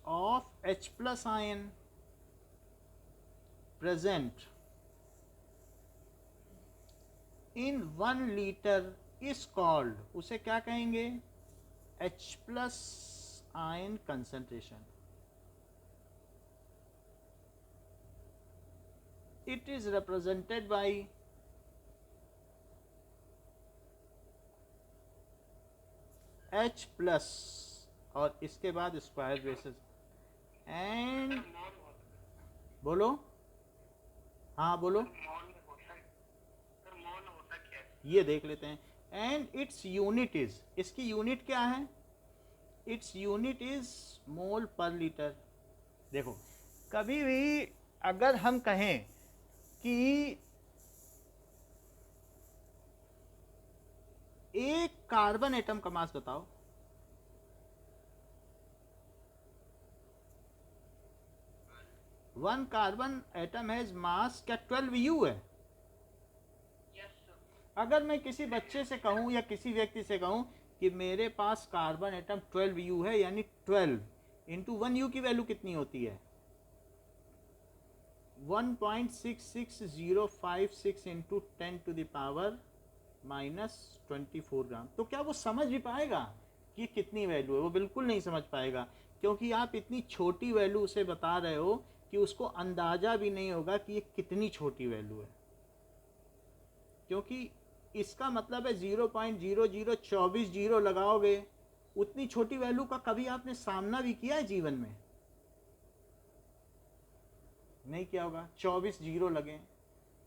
of H plus ion present in 1 litre is called, उसे क्या कहेंगे? H plus ion concentration. It is represented by H plus और इसके बाद स्क्वायर ब्रेसेस एंड, बोलो, हाँ बोलो, ये देख लेते हैं। एंड इट्स यूनिट इज, इसकी यूनिट क्या है? Its unit is mole per litre. देखो, कभी भी अगर हम कहें कि एक कार्बन एटम का मास बताओ, वन कार्बन एटम हैज मास, क्या 12U है? अगर मैं किसी बच्चे से कहूं या किसी व्यक्ति से कहूं कि मेरे पास कार्बन एटम 12U है, यानी 12 इंटू 1U की वैल्यू कितनी होती है? 1.66056 इंटू 10⁻⁻24 ग्राम। तो क्या वो समझ भी पाएगा कि कितनी वैल्यू है? वो बिल्कुल नहीं समझ पाएगा, क्योंकि आप इतनी छोटी वैल्यू उसे बता रहे हो कि उसको अंदाजा भी नहीं होगा कि ये कितनी छोटी वैल्यू है, क्योंकि इसका मतलब है 0.0024 जीरो लगाओगे, उतनी छोटी वैल्यू का कभी आपने सामना भी किया है जीवन में? नहीं किया होगा। 24 जीरो लगे,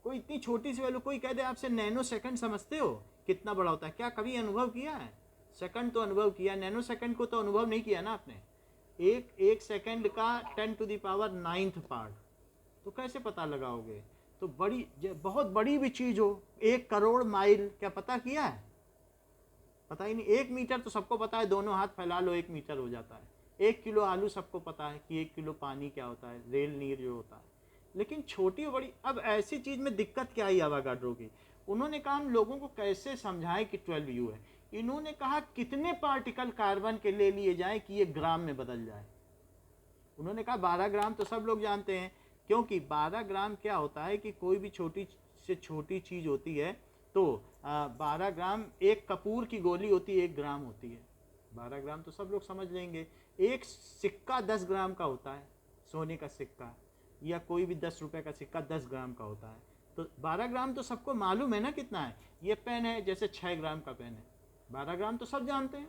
कोई इतनी छोटी सी वैल्यू, कोई कह दे आपसे नैनो सेकंड समझते हो कितना बड़ा होता है, क्या कभी अनुभव किया है? सेकंड तो अनुभव किया, नैनो सेकंड को तो अनुभव नहीं किया ना आपने। एक सेकंड का 10⁹ पार्ट, तो कैसे पता लगाओगे? तो बहुत बड़ी भी चीज हो, 1 करोड़ माइल, क्या पता किया है? पता ही नहीं। 1 मीटर तो सबको पता है, दोनों हाथ फैला लो 1 मीटर हो जाता है। 1 किलो आलू सबको पता है कि 1 किलो पानी क्या होता है, रेल नीर जो होता है। लेकिन छोटी और बड़ी, अब ऐसी चीज में दिक्कत क्या आई आवागाड्रो की? उन्होंने कहा हम लोगों को कैसे समझाएं कि 12U है। इन्होंने कहा कितने पार्टिकल कार्बन के ले लिए जाएं कि ये ग्राम में बदल जाए। उन्होंने कहा 12 ग्राम तो सब लोग जानते हैं, क्योंकि 12 ग्राम क्या होता है कि कोई भी छोटी से छोटी चीज होती है तो 12 ग्राम, एक कपूर की गोली होती है 1 ग्राम होती है। 12 ग्राम तो सब लोग समझ लेंगे। एक सिक्का 10 ग्राम का होता है, सोने का सिक्का या कोई भी 10 रुपए का सिक्का 10 ग्राम का होता है। तो 12 ग्राम तो सबको मालूम है ना कितना है। ये पेन है, जैसे 6 ग्राम का पेन है, 12 ग्राम तो सब जानते हैं।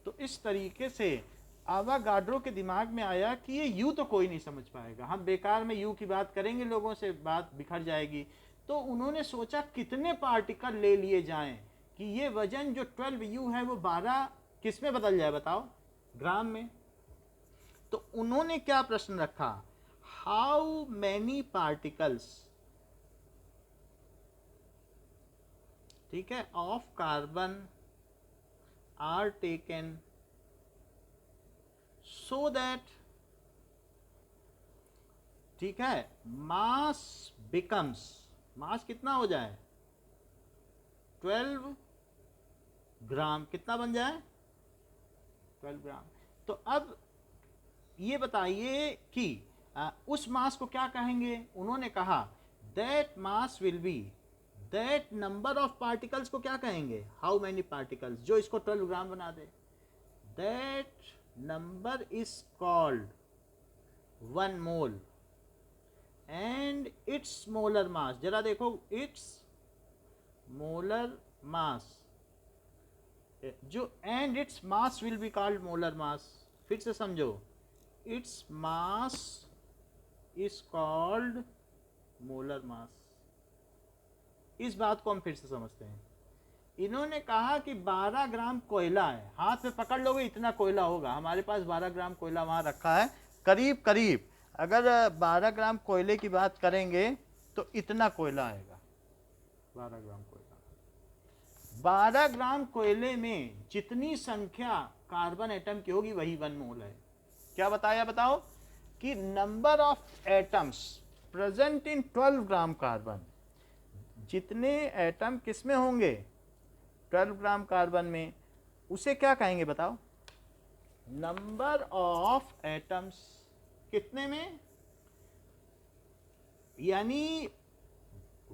तो इस तरीके से आवागाड्रो के दिमाग में आया कि ये यू तो कोई नहीं समझ पाएगा, हम बेकार में यू की बात करेंगे, लोगों से बात बिखर जाएगी। तो उन्होंने सोचा कितने पार्टिकल ले लिए जाएं कि ये वजन जो 12U है वो 12 किस में बदल जाए, बताओ? ग्राम में। तो उन्होंने क्या प्रश्न रखा? हाउ मैनी पार्टिकल्स, ठीक है, of carbon are taken so that, ठीक है, मास बिकम्स, मास कितना हो जाए? 12 ग्राम। कितना बन जाए? 12 ग्राम। तो अब ये बताइए कि उस मास को क्या कहेंगे? उन्होंने कहा that mass will B, that number of particles को क्या कहेंगे? हाउ मैनी पार्टिकल्स, जो इसको 12 ग्राम बना दे। That number is called 1 mole and it's molar mass. जरा देखो, इट्स मोलर मास, जो and it's mass will be called molar mass. फिर से समझो, it's mass is called molar mass. इस बात को हम फिर से समझते हैं। इन्होंने कहा कि 12 ग्राम कोयला है, हाथ में पकड़ लोगे इतना कोयला होगा, हमारे पास 12 ग्राम कोयला वहां रखा है, करीब करीब अगर 12 ग्राम कोयले की बात करेंगे तो इतना कोयला आएगा। 12 ग्राम कोयला, 12 ग्राम कोयले में जितनी संख्या कार्बन एटम की होगी वही 1 मोल है। क्या बताया? बताओ कि number of atoms present in 12 gram carbon, जितने एटम किस में होंगे? 12 ग्राम कार्बन में, उसे क्या कहेंगे बताओ? Number of atoms. कितने में? यानी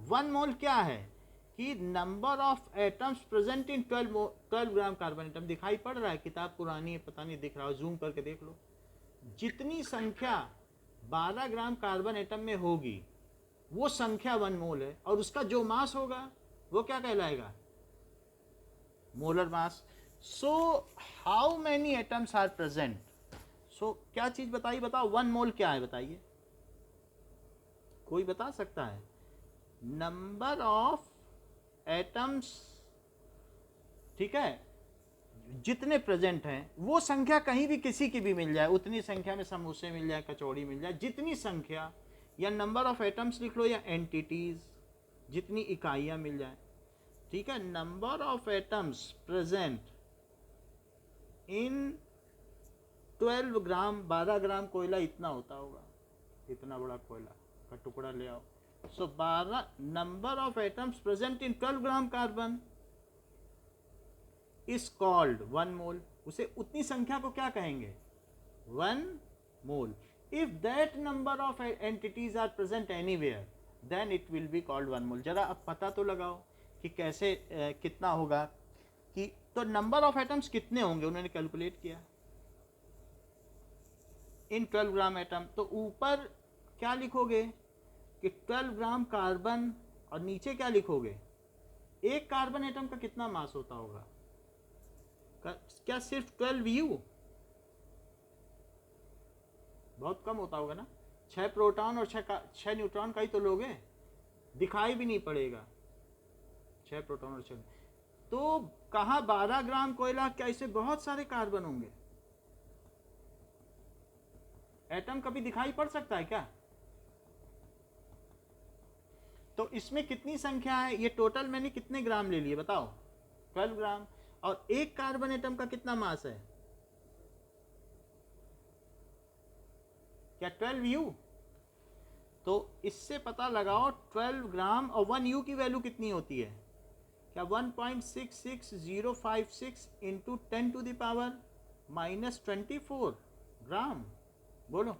1 मोल क्या है कि number of atoms present in 12 gram carbon atom. दिखाई पड़ रहा है? किताब पुरानी है, पता नहीं दिख रहा हो, जूम करके देख लो। जितनी संख्या 12 ग्राम कार्बन एटम में होगी वो संख्या 1 मोल है, और उसका जो मास होगा वो क्या कहलाएगा? Molar mass. So how many atoms are present? So क्या चीज बताइए, बताओ 1 मोल क्या है बताइए? कोई बता सकता है? नंबर ऑफ एटम्स, ठीक है, जितने प्रेजेंट हैं, वो संख्या कहीं भी किसी की भी मिल जाए, उतनी संख्या में समोसे मिल जाए, कचौड़ी मिल जाए, जितनी संख्या, या नंबर ऑफ एटम्स लिख लो, या एंटिटीज, जितनी इकाइयां मिल जाए, ठीक है। Number of atoms present in 12 ग्राम, 12 ग्राम कोयला इतना होता होगा, इतना बड़ा कोयला का टुकड़ा ले आओ। सो 12 number of atoms present in 12 gram carbon is called 1 मोल। उसे, उतनी संख्या को क्या कहेंगे? 1 मोल। if that number of entities are present anywhere then it will be called 1 mole. जरा अब पता तो लगाओ कि कैसे कितना होगा, कि तो नंबर ऑफ एटम्स कितने होंगे उन्होंने कैलकुलेट किया इन 12 ग्राम एटम. तो ऊपर क्या लिखोगे कि 12 ग्राम कार्बन, और नीचे क्या लिखोगे, एक कार्बन एटम का कितना मास होता होगा, क्या सिर्फ 12 यू, बहुत कम होता होगा ना. 6 प्रोटॉन और 6 न्यूट्रॉन का ही तो लोगे, दिखाई भी नहीं पड़ेगा 6 प्रोटॉन और 6. तो कहा 12 ग्राम कोयला, क्या इससे बहुत सारे कार्बन होंगे. एटम कभी दिखाई पड़ सकता है क्या. तो इसमें कितनी संख्या है, ये टोटल मैंने कितने ग्राम ले लिए बताओ, 12 ग्राम. और एक कार्बन एटम का कितना मास है, क्या 12 यू. तो इससे पता लगाओ 12 ग्राम और 1 यू की वैल्यू कितनी होती है, क्या 1.66056 इंटू 10 टू द पावर -24 ग्राम. बोलो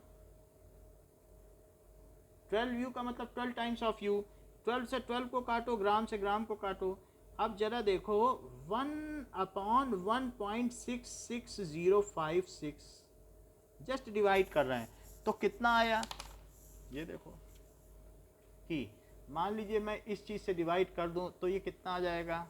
12 यू का मतलब 12 टाइम्स ऑफ यू. 12 से 12 को काटो, ग्राम से ग्राम को काटो. अब जरा देखो 1/1.66056 जस्ट डिवाइड कर रहे हैं तो कितना आया. ये देखो कि मान लीजिए मैं इस चीज से डिवाइड कर दूं तो ये कितना आ जाएगा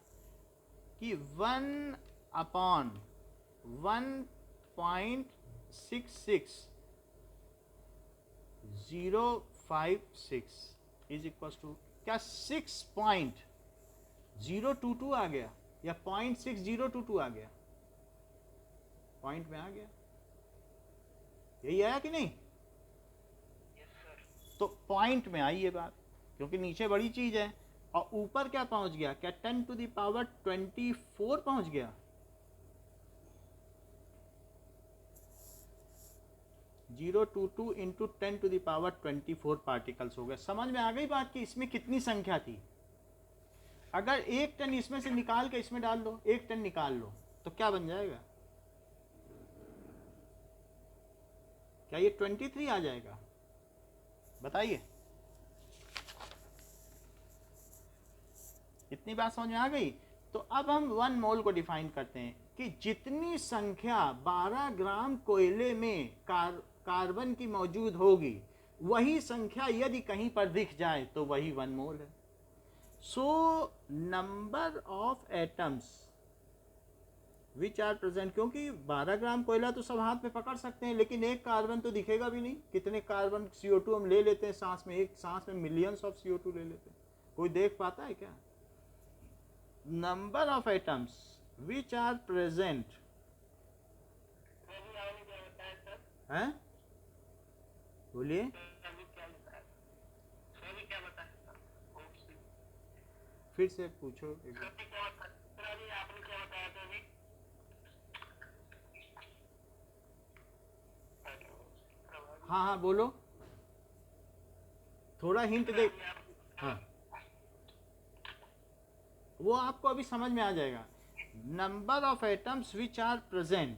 कि 1/1.66056 इज इक्वल टू क्या 6.022 आ गया या 0.6022 आ गया, पॉइंट में आ गया. यही आया कि नहीं. तो पॉइंट में आई ये बात, क्योंकि नीचे बड़ी चीज है और ऊपर क्या पहुंच गया, क्या 10 टू द पावर 24 पहुंच गया. 022 into 10 to the power 24 particles हो गए. समझ में आ गई बात कि इसमें कितनी संख्या थी. अगर 1 टन इसमें से निकाल के इसमें डाल दो, 1 टन निकाल लो तो क्या बन जाएगा, क्या ये 23 आ जाएगा, बताइए. इतनी बात समझ में आ गई. तो अब हम 1 मोल को डिफाइन करते हैं कि जितनी संख्या 12 ग्राम कोयले में कार्बन की मौजूद होगी, वही संख्या यदि कहीं पर दिख जाए तो वही 1 मोल है. So number of atoms which are present, क्योंकि 12 ग्राम कोयला तो सब हाथ में पकड़ सकते हैं, लेकिन एक कार्बन तो दिखेगा भी नहीं. कितने कार्बन CO2 हम ले लेते हैं सांस में, एक सांस में मिलियंस ऑफ CO2 ले लेते हैं, कोई देख पाता है क्या. Number of atoms which are present है, बोलिए. फिर से पूछो एक बार. हाँ हाँ बोलो, थोड़ा हिंट दे. हाँ वो आपको अभी समझ में आ जाएगा. Number of atoms which are present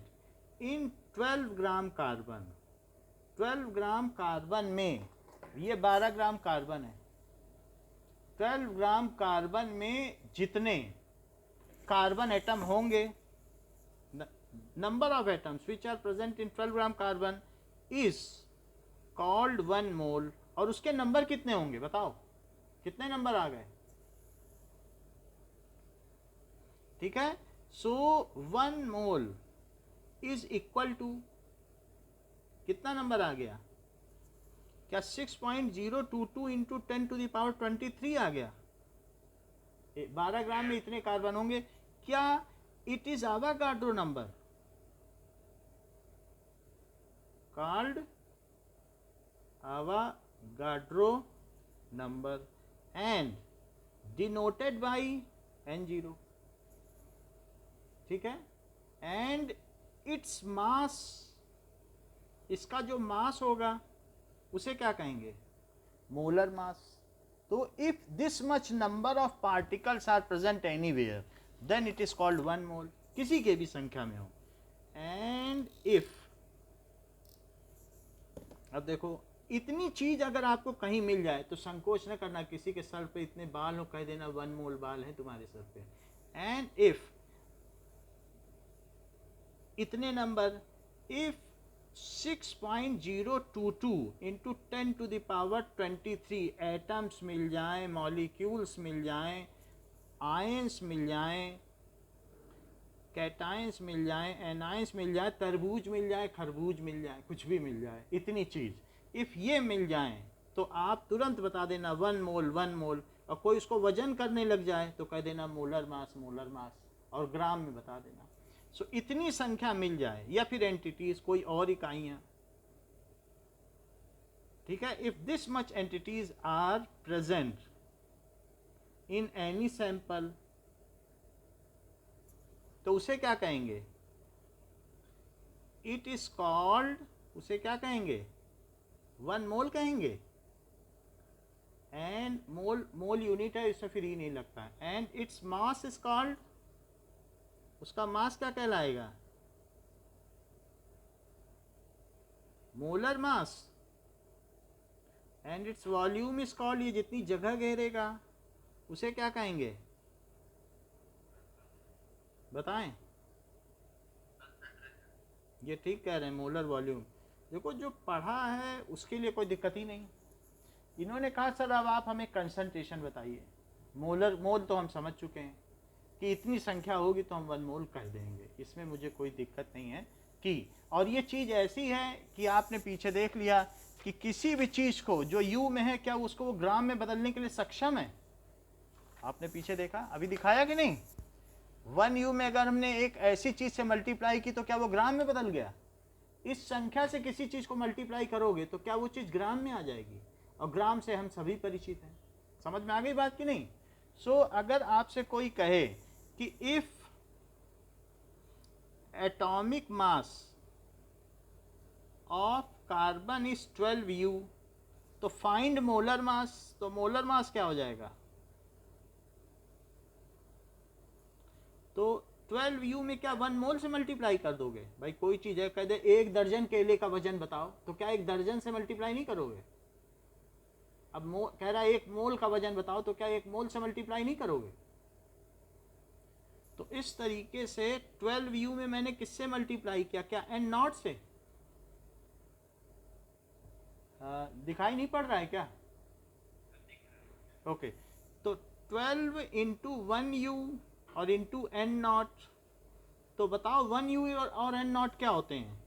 in 12 gram carbon. 12 gram carbon में, ये 12 ग्राम कार्बन है, 12 ग्राम कार्बन में जितने कार्बन एटम होंगे, number of atoms which are present in 12 gram carbon is called 1 mole. और उसके नंबर कितने होंगे बताओ, कितने नंबर आ गए. ठीक है. So 1 mole is equal to कितना नंबर आ गया, क्या 6.022 इंटू 10 टू द पावर 23 आ गया. 12 ग्राम में इतने कार्बन होंगे. क्या it is Avogadro number called Avogadro number and denoted by N0. ठीक है. एंड इट्स मास, इसका जो मास होगा उसे क्या कहेंगे, मोलर मास. तो if this much number of particles are present anywhere then it is called 1 mole, किसी के भी संख्या में हो. एंड इफ अब देखो, इतनी चीज अगर आपको कहीं मिल जाए तो संकोच न करना, किसी के सर पे इतने बाल हो, कह देना 1 मोल बाल है तुम्हारे सर पे। एंड इफ इतने number, if 6.022 into 10 to the power 23 atoms मिल जाएं, मॉलिक्यूल्स मिल जाएं, आयंस मिल जाएं, कैटायंस मिल जाएं, एनायंस मिल जाए, तरबूज मिल जाए, खरबूज मिल जाए, कुछ भी मिल जाए, इतनी चीज़ इफ़ ये मिल जाएं तो आप तुरंत बता देना 1 मोल 1 मोल। और कोई उसको वजन करने लग जाए तो कह देना मोलर मास और ग्राम में बता देना। सो इतनी संख्या मिल जाए, या फिर एंटिटीज कोई और इकाइयाँ, ठीक है। If this much entities are present in any sample, तो उसे क्या कहेंगे? इट इज कॉल्ड, उसे क्या कहेंगे? 1 मोल कहेंगे। एंड मोल यूनिट है, इसमें फिर ही नहीं लगता है। And it's mass is called, उसका मास क्या कहलाएगा? Molar mass. And its volume is called, ये जितनी जगह घेरेगा उसे क्या कहेंगे? बताएं। ये ठीक कह रहे हैं, मोलर वॉल्यूम। देखो, जो पढ़ा है उसके लिए कोई दिक्कत ही नहीं। इन्होंने कहा सर अब आप हमें कंसंट्रेशन बताइए। मोल तो हम समझ चुके हैं कि इतनी संख्या होगी तो हम 1 मोल कह देंगे, इसमें मुझे कोई दिक्कत नहीं है कि। और ये चीज़ ऐसी है कि आपने पीछे देख लिया कि किसी भी चीज़ को जो यू में है, क्या उसको वो ग्राम में बदलने के लिए सक्षम है? आपने पीछे देखा, अभी दिखाया कि नहीं? 1 यू में अगर हमने एक ऐसी चीज़ से मल्टीप्लाई की तो क्या वो ग्राम में बदल गया? इस संख्या से किसी चीज़ को मल्टीप्लाई करोगे तो क्या वो चीज़ ग्राम में आ जाएगी? और ग्राम से हम सभी परिचित हैं। समझ में आ गई बात कि नहीं? सो अगर आपसे कोई कहे कि if atomic mass of carbon is 12 you तो फाइंड मोलर मास, तो मोलर मास क्या हो जाएगा? तो 12 यू में क्या 1 मोल से मल्टीप्लाई कर दोगे? भाई कोई चीज़ है, कह दे 1 दर्जन केले का वजन बताओ, तो क्या 1 दर्जन से मल्टीप्लाई नहीं करोगे? अब कह रहा है 1 मोल का वजन बताओ, तो क्या 1 मोल से मल्टीप्लाई नहीं करोगे? तो इस तरीके से 12 यू में मैंने किससे मल्टीप्लाई किया? क्या एन नॉट से? दिखाई नहीं पड़ रहा है क्या? ओके, तो 12 इंटू 1 यू और इंटू एन नॉट, तो बताओ 1 यू और एन नॉट क्या होते हैं?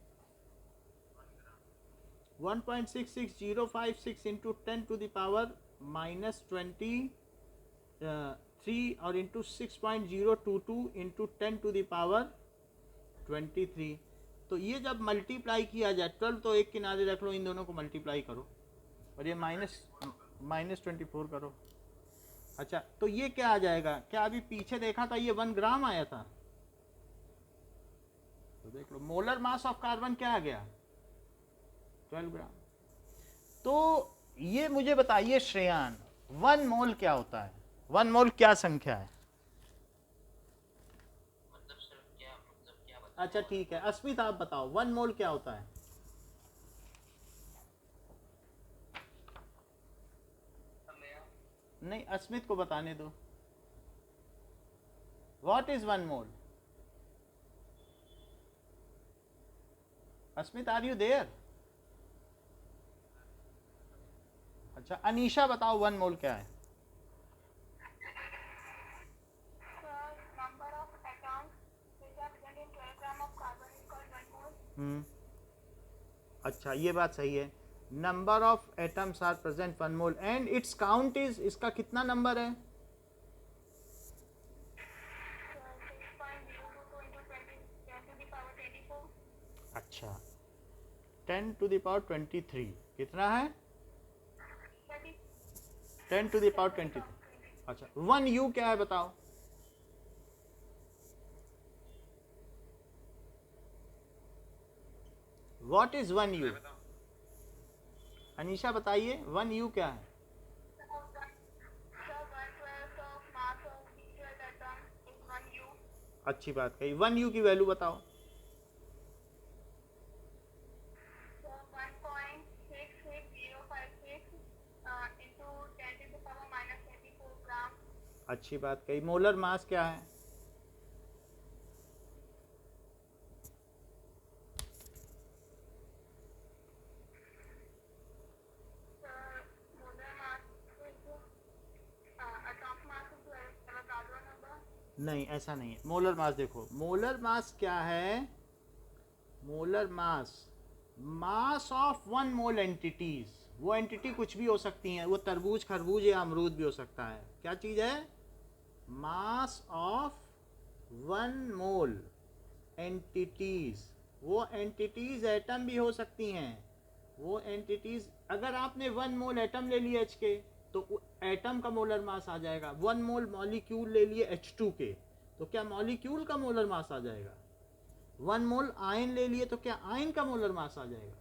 1.66056 इंटू 10 टू द पावर -23 और into 6.022 into 10 to the power 23। तो ये जब मल्टीप्लाई किया जाए, 12 तो एक किनारे रख लो, इन दोनों को मल्टीप्लाई करो और ये -24 करो। अच्छा, तो ये क्या आ जाएगा? क्या अभी पीछे देखा था ये 1 ग्राम आया था? तो देख लो, मोलर मास ऑफ कार्बन क्या आ गया? 12 ग्राम। तो ये मुझे बताइए श्रेयान, 1 मोल क्या होता है? 1 मोल क्या संख्या है? अच्छा ठीक है, अस्मित आप बताओ 1 मोल क्या होता है? नहीं, अस्मित को बताने दो। What is 1 mole? Asmit, are you there? अच्छा, अनीशा बताओ 1 मोल क्या है? अच्छा, ये बात सही है। Number of atoms are present 1 mole and its count is, इसका कितना नंबर है? 6.022 अच्छा, 10 टू द पावर 23 कितना है? 10 टू द पावर 23। अच्छा, 1 यू क्या है बताओ? What is 1 you? अनीशा बताइए 1 यू क्या है? अच्छी बात कही। 1 यू की वैल्यू बताओ। 1.6 अच्छी बात कही। मोलर मास क्या है? नहीं, ऐसा नहीं है। मोलर मास देखो, मोलर मास क्या है? Molar mass, mass of one mole entities. वो एंटिटी कुछ भी हो सकती हैं, वो तरबूज, खरबूज या अमरूद भी हो सकता है। क्या चीज़ है? मास ऑफ वन मोल एंटिटीज। वो एंटिटीज एटम भी हो सकती हैं। वो एंटिटीज, अगर आपने वन मोल एटम ले लिए एच के, तो एटम का मोलर मास आ जाएगा। वन मोल मॉलिक्यूल ले लिए H2 के, तो क्या मॉलिक्यूल का मोलर मास आ जाएगा? वन मोल आयन ले लिए, तो क्या आयन का मोलर मास आ जाएगा?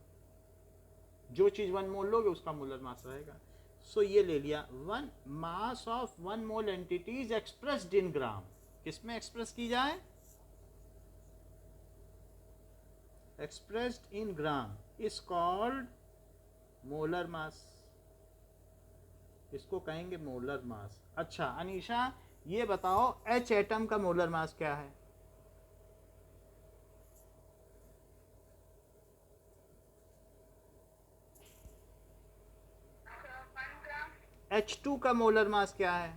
जो चीज वन मोल लोगे उसका मोलर मास रहेगा। सो ये ले लिया, one mass of one mole entities expressed in gram. किसमें एक्सप्रेस की जाए? Expressed in gram is called molar mass. इसको कहेंगे मोलर मास। अच्छा अनीशा, ये बताओ H एटम का मोलर मास क्या है? H2 का मोलर मास क्या है?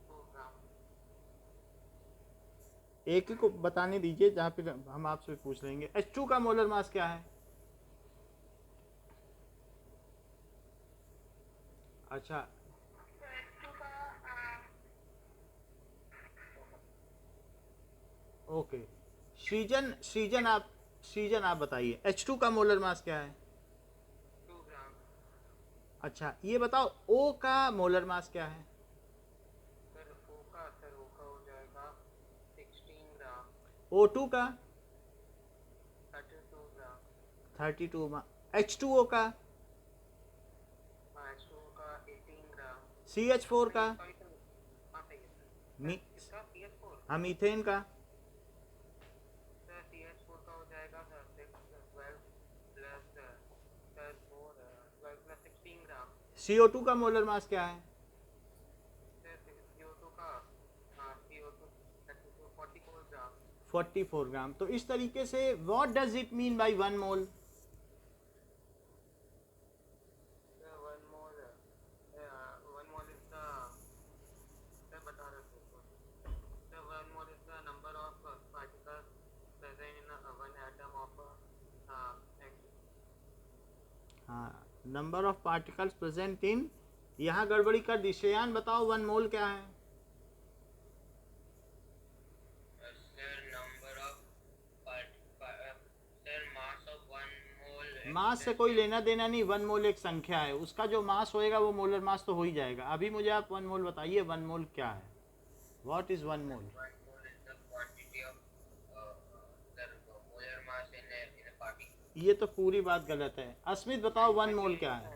2 ग्राम। एक ही को बताने दीजिए, जहाँ पे हम आपसे पूछ लेंगे। H2 का मोलर मास क्या है? अच्छा, ओके। सृजन आप बताइए, H2 का मोलर मास क्या है? 2 ग्राम। अच्छा ये बताओ O का मोलर मास क्या है? सर ओ का हो जाएगा 16 ग्राम। O2 का? 32 ग्राम। 32 में। H2O का? H2O का 18 ग्राम। CH4 का? सॉरी सर, हाँ सही है सर। मी इसका CH4, हाँ, मीथेन का? सर CH4 का हो जाएगा सर 12 प्लस सर 12 प्लस 16 ग्राम। CO2 का मोलर मास क्या है? सर CO2 का CO2 44 ग्राम। 44 ग्राम। तो इस तरीके से what does it mean by one mole? Sir 1 mole is the sir बता रहे थे sir 1 mole is the number of particles present in one atom of हाँ, number of particles present in, यहाँ गड़बड़ी कर दी। श्रेयान बताओ वन मोल क्या है? Sir number of sir mass of 1 mole। मास से कोई लेना देना नहीं, वन मोल एक संख्या है, उसका जो मास होएगा वो मोलर मास तो हो ही जाएगा। अभी मुझे आप वन मोल बताइए, वन मोल क्या है? What is one mole? 1 mole is the quantity of sir molar mass in a particle। ये तो पूरी बात गलत है। अस्मित बताओ वन मोल क्या है?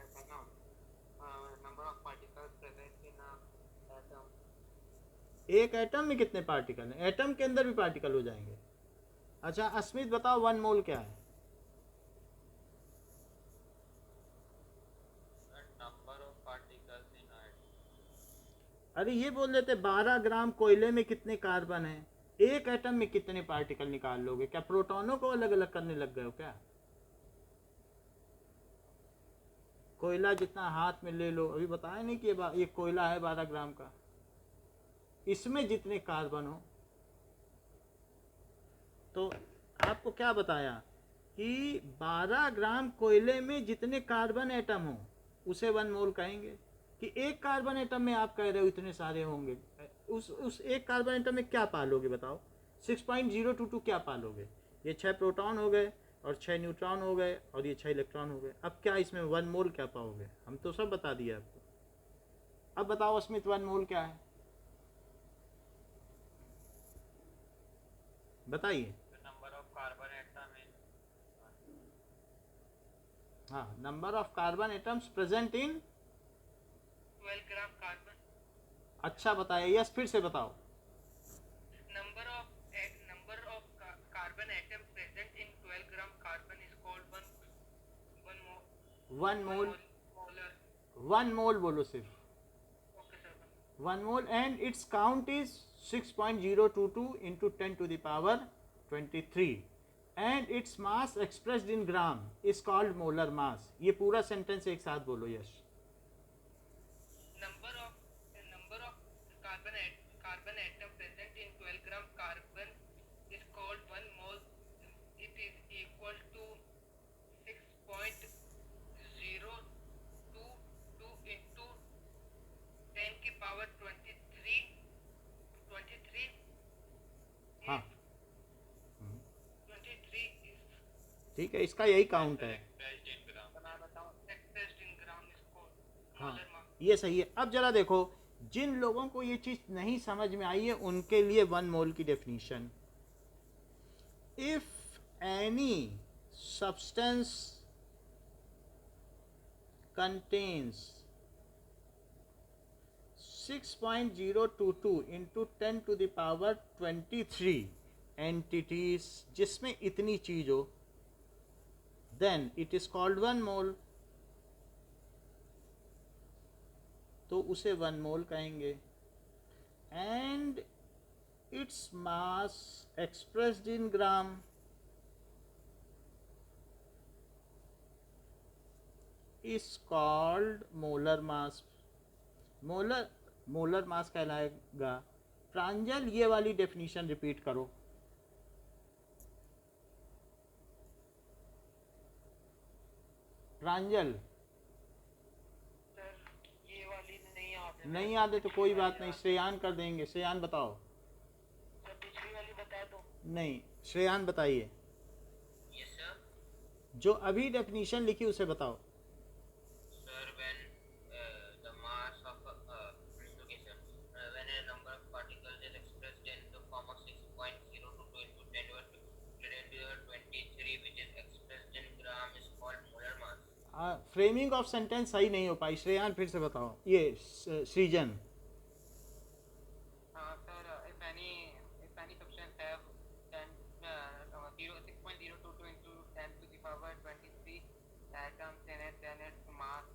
Number of particles present in atom. एक एटम में कितने पार्टिकल हैं? एटम के अंदर भी पार्टिकल हो जाएंगे। अच्छा अस्मित बताओ वन मोल क्या है? Number of particles in atom. अरे ये बोल देते 12 ग्राम कोयले में कितने कार्बन हैं, एक एटम में कितने पार्टिकल निकाल लोगे? क्या प्रोटॉनों को अलग अलग करने लग गए हो क्या? कोयला जितना हाथ में ले लो, अभी बताया नहीं कि ये कोयला है 12 ग्राम का, इसमें जितने कार्बन हो। तो आपको क्या बताया कि 12 ग्राम कोयले में जितने कार्बन एटम हो उसे वन मोल कहेंगे। कि एक कार्बन एटम में आप कह रहे हो इतने सारे होंगे, उस एक कार्बन एटम में क्या पालोगे बताओ? 6.022 क्या पालोगे? ये 6 प्रोटॉन हो गए और 6 न्यूट्रॉन हो गए और ये 6 इलेक्ट्रॉन हो गए। अब क्या इसमें वन मोल क्या पाओगे? हम तो सब बता दिया आपको। अब बताओ अस्मित वन मोल क्या है? बताइए। Number of carbon atom in हाँ, number of carbon atoms present in 12 gram carbon. अच्छा बताइए, यस फिर से बताओ। Number of carbon atom present in 12 gram carbon is called one mole. Molar. One mole बोलो सिर्फ। Okay sir. 1 mole and its count is 6.022 into 10 to the power 23 and its mass expressed in gram is called molar mass. ये पूरा sentence एक साथ बोलो यश. number of carbon atom present in 12 gram carbon is called 1 mole. It is equal to 6.022 into 10 की power 23 हाँ 23 is ठीक है, इसका यही काउंट है. expressed in gram is called हाँ molar mass. ये सही है. अब जरा देखो, जिन लोगों को ये चीज नहीं समझ में आई है उनके लिए 1 मोल की definition. If any substance contains 6.022 into 10 to the power 23 entities, जिसमें इतनी चीज हो, then it is called 1 mole. तो उसे 1 मोल कहेंगे. And it's mass expressed in gram is called molar mass. Molar mass कहलाएगा. प्रांजल ये वाली डेफिनेशन रिपीट करो. प्रांजल सर ये वाली नहीं याद है. नहीं याद है तो कोई बात नहीं, श्रेयान कर देंगे. श्रेयान बताओ. सर पिछली वाली बता दो. नहीं, श्रेयान बताइए. Yes sir. जो अभी डेफिनेशन लिखी उसे बताओ. Sir, when the mass of okay, sir, when a number of particles is expressed in the form of 6.022 into 10 to the 23, which is expressed in gram, is called molar mass. Framing of sentence सही नहीं हो पाई. श्रेयान फिर से बताओ. ये सृजन. Sir, if any substance have 6.022 into 10 to the power 23 atoms in it, then its mass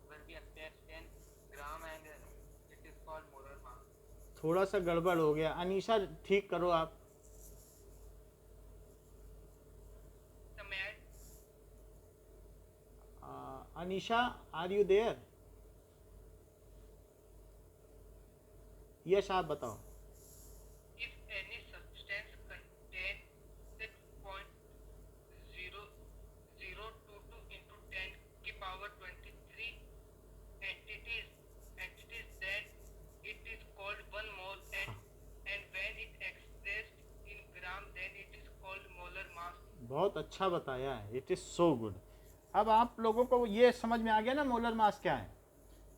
will be expressed in gram and it is called molar mass. थोड़ा सा गड़बड़ हो गया. अनीशा ठीक करो आप. So may I? Anisha, are you there? Yash आप बताओ. If any substance contains 6.022 into 10 की power 23 entities, then it is called 1 mole, and when it expressed in gram, then it is called molar mass. बहुत अच्छा बताया है. It is so good. अब आप लोगों को ये समझ में आ गया ना मोलर मास क्या है,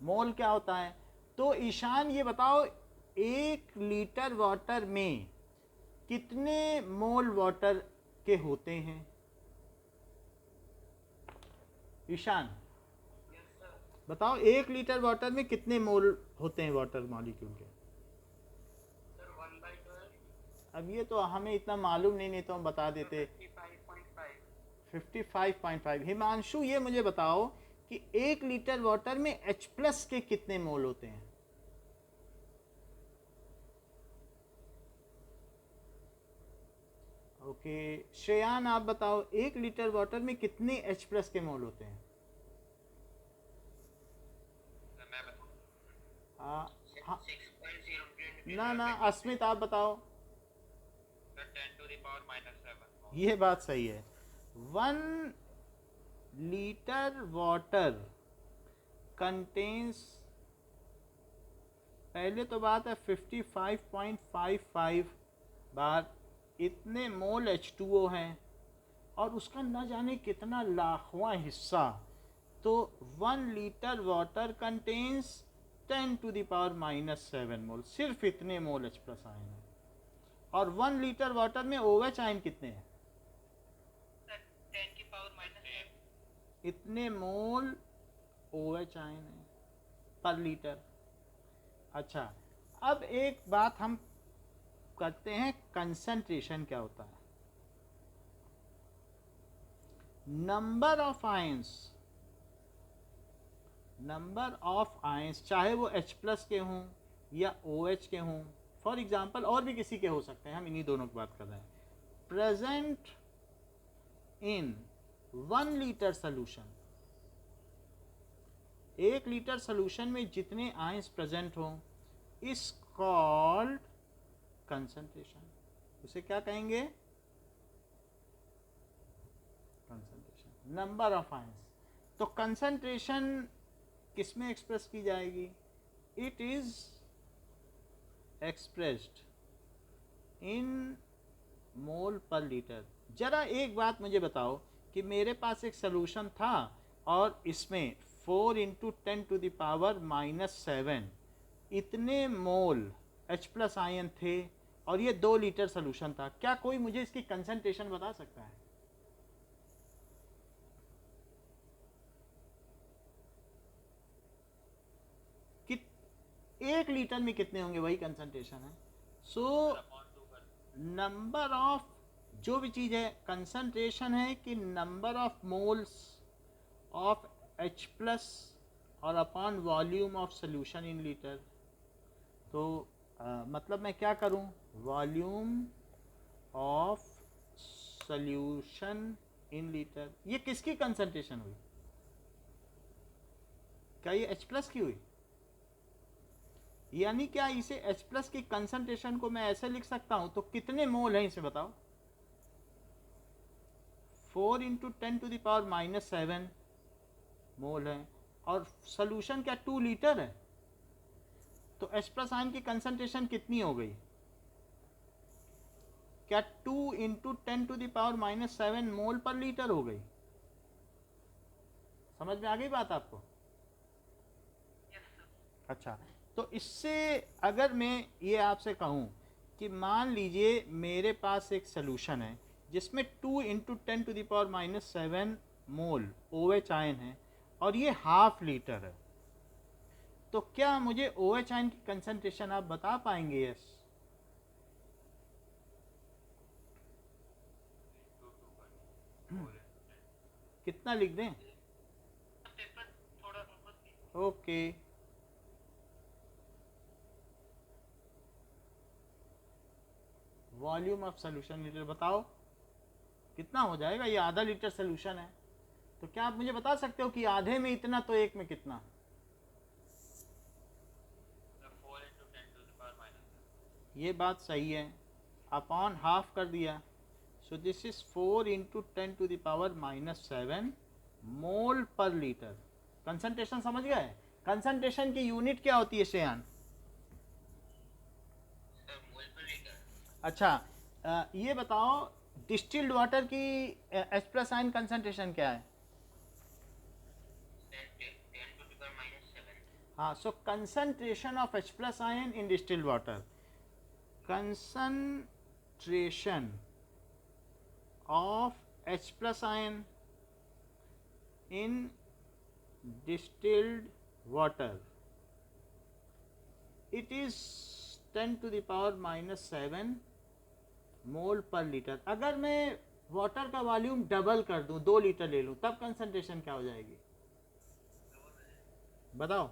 मोल क्या होता है. तो ईशान ये बताओ, 1 लीटर वाटर में कितने मोल वाटर के होते हैं? Ishan Yes sir. बताओ, 1 लीटर वाटर में कितने मोल होते हैं वाटर मॉलिक्यूल के? Sir 1/12. अब ये तो हमें इतना मालूम नहीं तो हम बता देते. 55.5. 55.5. हिमांशु ये मुझे बताओ कि 1 लीटर वाटर में H प्लस के कितने मोल होते हैं? ओके, श्रेयान आप बताओ, 1 लीटर वाटर में कितने H प्लस के मोल होते हैं? हाँ, 6.022 ना अस्मित आप बताओ. 10 to the power -7. ये बात सही है. 1 लीटर वाटर कंटेन्स, पहले तो बात है 55.55 बार इतने मोल H2O हैं और उसका न जाने कितना लाखवां हिस्सा. तो 1 litre water contains 10 to the power -7 मोल. सिर्फ इतने मोल H प्लस आयन हैं. और 1 लीटर वाटर में OH आयन कितने हैं? 10 की पावर -8. इतने मोल OH आयन है पर लीटर. अच्छा, अब एक बात हम करते हैं, कंसंट्रेशन क्या होता है. Number of ions number of ions, चाहे वो H प्लस के हों या OH के हों, फॉर एग्जांपल और भी किसी के हो सकते हैं, हम इन्हीं दोनों की बात कर रहे हैं, present in 1 litre solution, 1 litre solution में जितने आयंस प्रेजेंट हों इस कॉल्ड कंसंट्रेशन। उसे क्या कहेंगे? Concentration, number of ions. तो कंसंट्रेशन किस में एक्सप्रेस की जाएगी? It is expressed in mole per litre. जरा एक बात मुझे बताओ कि मेरे पास एक सोल्यूशन था और इसमें 4 इंटू 10⁻⁻7 इतने मोल H प्लस आयन थे और ये 2 लीटर सोल्यूशन था। क्या कोई मुझे इसकी कंसंट्रेशन बता सकता है? कि 1 लीटर में कितने होंगे, वही कंसंट्रेशन है। सो नंबर ऑफ जो भी चीज़ है, कंसंट्रेशन है कि number of moles of H plus और upon volume of solution in litre. तो मतलब मैं क्या करूं? Volume of solution in litre. ये किसकी कंसंट्रेशन हुई? क्या ये H प्लस की हुई? यानी क्या इसे H प्लस की कंसंट्रेशन को मैं ऐसे लिख सकता हूं? तो कितने मोल हैं इसे बताओ? 4 इंटू 10⁻⁻7 मोल है और सोल्यूशन क्या 2 लीटर है। तो H प्लस आयन की कंसंट्रेशन कितनी हो गई? क्या 2 इंटू 10⁻⁻7 मोल पर लीटर हो गई? समझ में आ गई बात आपको? अच्छा, तो इससे अगर मैं ये आपसे कहूं कि मान लीजिए मेरे पास एक सोल्यूशन है जिसमें 2 इंटू 10⁻⁻7 मोल OH आयन है और ये हाफ लीटर है, तो क्या मुझे OH आयन की कंसंट्रेशन आप बता पाएंगे? यस। कितना लिख दें? Okay, volume of solution litre बताओ कितना हो जाएगा? ये आधा लीटर सोल्यूशन है, तो क्या आप मुझे बता सकते हो कि आधे में इतना तो एक में कितना? ये बात सही है, अपॉन हाफ कर दिया। So this is 4 into 10⁻⁻7 mole per litre. Concentration समझ गए? कंसंट्रेशन की यूनिट क्या होती है श्रेयान? अच्छा, ये बताओ डिस्टिल्ड वाटर की H प्लस आयन कंसंट्रेशन क्या है? 10⁻⁻7। हाँ, so concentration of H plus ion in distilled water, concentration of H plus ion in distilled water, it is 10⁻⁻7 mole per litre. अगर मैं वाटर का वॉल्यूम डबल कर दूं, 2 litre ले लूं, तब कंसंट्रेशन क्या हो जाएगी? बताओ।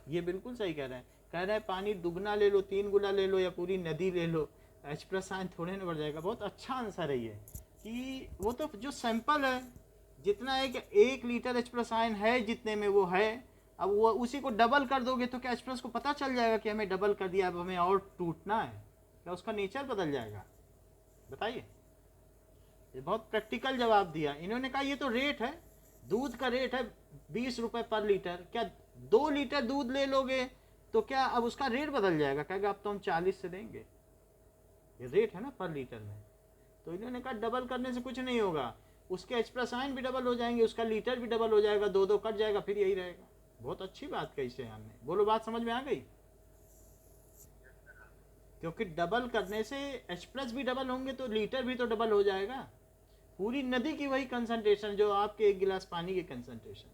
ये बिल्कुल सही कह रहे हैं। कह रहे हैं पानी दुगना ले लो, 3 गुना ले लो या पूरी नदी ले लो, H प्लस आयन थोड़े ना बढ़ जाएगा। बहुत अच्छा आंसर है ये, कि वो तो जो सैंपल है जितना है कि 1 लीटर H प्लस आयन है जितने में वो है, अब वो उसी को डबल कर दोगे तो क्या H प्लस को पता चल जाएगा कि हमें डबल कर दिया, अब हमें और टूटना है? क्या उसका नेचर बदल जाएगा? बताइए। ये बहुत प्रैक्टिकल जवाब दिया इन्होंने। कहा ये तो रेट है, दूध का रेट है 20 रुपए पर लीटर, क्या 2 लीटर दूध ले लोगे तो क्या अब उसका रेट बदल जाएगा? कहेगा अब तो हम 40 से देंगे, ये रेट है ना पर लीटर में। तो इन्होंने कहा डबल करने से कुछ नहीं होगा, उसके H प्लस आयन भी डबल हो जाएंगे, उसका लीटर भी डबल हो जाएगा, 2-2 कट जाएगा, फिर यही रहेगा। बहुत अच्छी बात कही से हमने। बोलो, बात समझ में आ गई? क्योंकि डबल करने से H प्लस भी डबल होंगे तो लीटर भी तो डबल हो जाएगा। पूरी नदी की वही कंसंट्रेशन जो आपके 1 गिलास पानी की कंसंट्रेशन,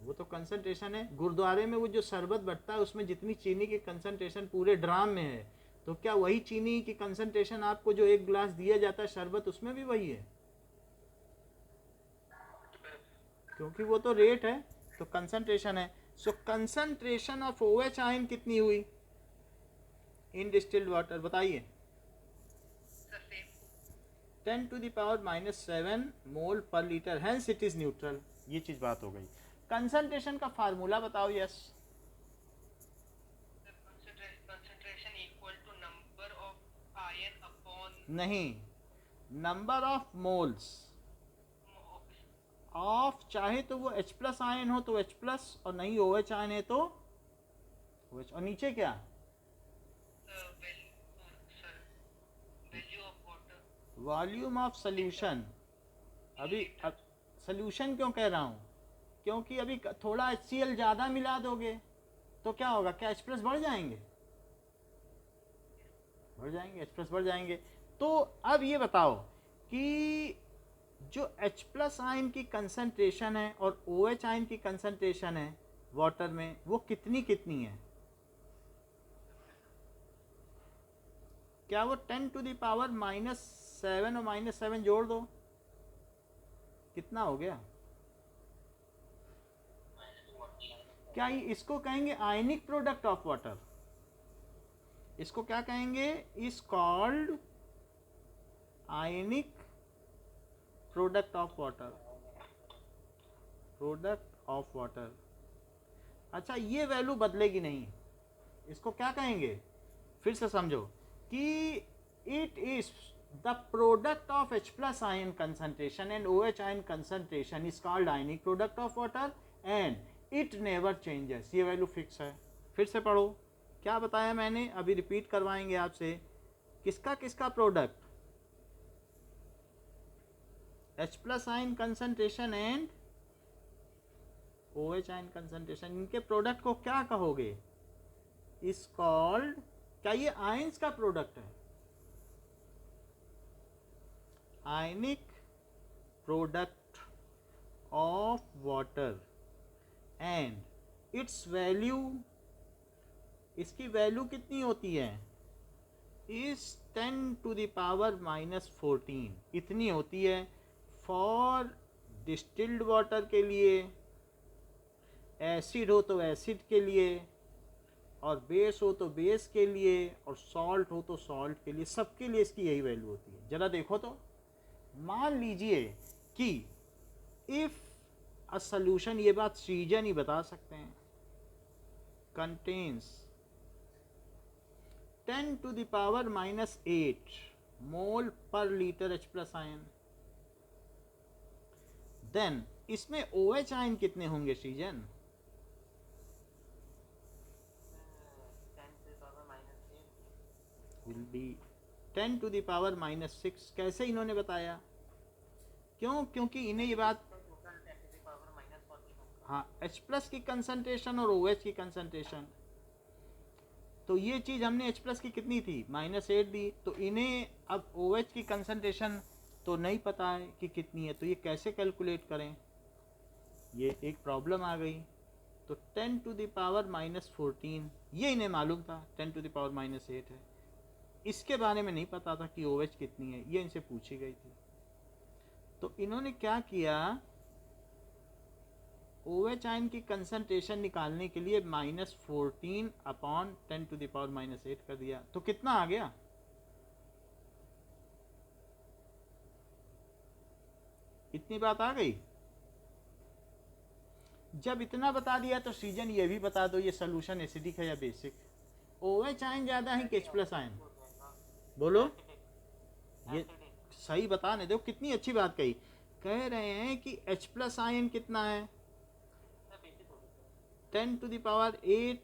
वो तो कंसंट्रेशन है। गुरुद्वारे में वो जो शरबत बटता है उसमें जितनी चीनी की कंसंट्रेशन पूरे ड्राम में है, तो क्या वही चीनी की कंसंट्रेशन आपको जो 1 गिलास दिया जाता है शरबत, उसमें भी वही है? क्योंकि वो तो रेट है तो कंसंट्रेशन है। सो कंसंट्रेशन ऑफ OH आयन कितनी हुई इन डिस्टिल्ड वाटर, बताइए। 10⁻⁻7 मोल per litre, hence it is neutral. ये चीज बात हो गई। कंसंट्रेशन का फार्मूला बताओ। Yes, concentration equal to number of ion upon नहीं, नंबर ऑफ मोल्स ऑफ, चाहे तो वो H प्लस आयन हो तो H प्लस, और नहीं OH आयन है तो OH। और नीचे क्या, value of water volume of solution. अभी सोल्यूशन क्यों कह रहा हूँ, क्योंकि अभी थोड़ा HCl ज़्यादा मिला दोगे तो क्या होगा, क्या H प्लस बढ़ जाएंगे, बढ़ जाएंगे, H प्लस बढ़ जाएंगे। तो अब ये बताओ कि जो H प्लस आयन की कंसंट्रेशन है और OH आयन की कंसंट्रेशन है वाटर में, वो कितनी कितनी है? क्या वो 10⁻⁻7 और -7 जोड़ दो, कितना हो गया? क्या इसको कहेंगे आयनिक प्रोडक्ट ऑफ वाटर? इसको क्या कहेंगे? Is called ionic product of water, product of water. अच्छा, ये वैल्यू बदलेगी नहीं, इसको क्या कहेंगे, फिर से समझो कि it is the product of H plus ion concentration and OH ion concentration is called ionic product of water and it never changes. ये वैल्यू फिक्स है। फिर से पढ़ो, क्या बताया मैंने, अभी रिपीट करवाएंगे आपसे। किसका किसका product, H plus ion concentration and OH ion concentration, इनके प्रोडक्ट को क्या कहोगे, इज कॉल्ड, क्या ये आयंस का प्रोडक्ट है? Ionic product of water and it's value, इसकी वैल्यू कितनी होती है, इज 10⁻⁻14, इतनी होती है फॉर डिस्टिल्ड वाटर के लिए, एसिड हो तो एसिड के लिए, और बेस हो तो बेस के लिए, और सॉल्ट हो तो सॉल्ट के लिए, सबके लिए इसकी यही वैल्यू होती है। जरा देखो तो, मान लीजिए कि इफ अ सॉल्यूशन, ये बात सीजन ही बता सकते हैं, contains 10⁻⁻8 mole per litre H plus ion, then इसमें OH आयन कितने होंगे सीजन? 10⁻⁻8 will be 10⁻⁻6। कैसे इन्होंने बताया, क्यों, क्योंकि इन्हें ये बात, टोटल 10⁻⁻14 हाँ, H प्लस की कंसंट्रेशन और OH की कंसंट्रेशन, तो ये चीज़ हमने H प्लस की कितनी थी, -8 दी, तो इन्हें अब OH की कंसंट्रेशन तो नहीं पता है कि कितनी है, तो ये कैसे कैलकुलेट करें, ये एक प्रॉब्लम आ गई। तो 10⁻⁻14 ये इन्हें मालूम था 10⁻⁻8 है, इसके बारे में नहीं पता था कि OH कितनी है, ये इनसे पूछी गई थी। तो इन्होंने क्या किया, OH आयन की कंसंट्रेशन निकालने के लिए -14/10⁻⁻8 कर दिया, तो कितना आ गया, इतनी बात आ गई। जब इतना बता दिया तो सीजन ये भी बता दो, ये सोल्यूशन एसिडिक है या बेसिक। OH आयन ज़्यादा है कि H प्लस आयन, बोलो, ये सही बताने दो, कितनी अच्छी बात कही। कह रहे हैं कि H प्लस आयन कितना है, 10⁸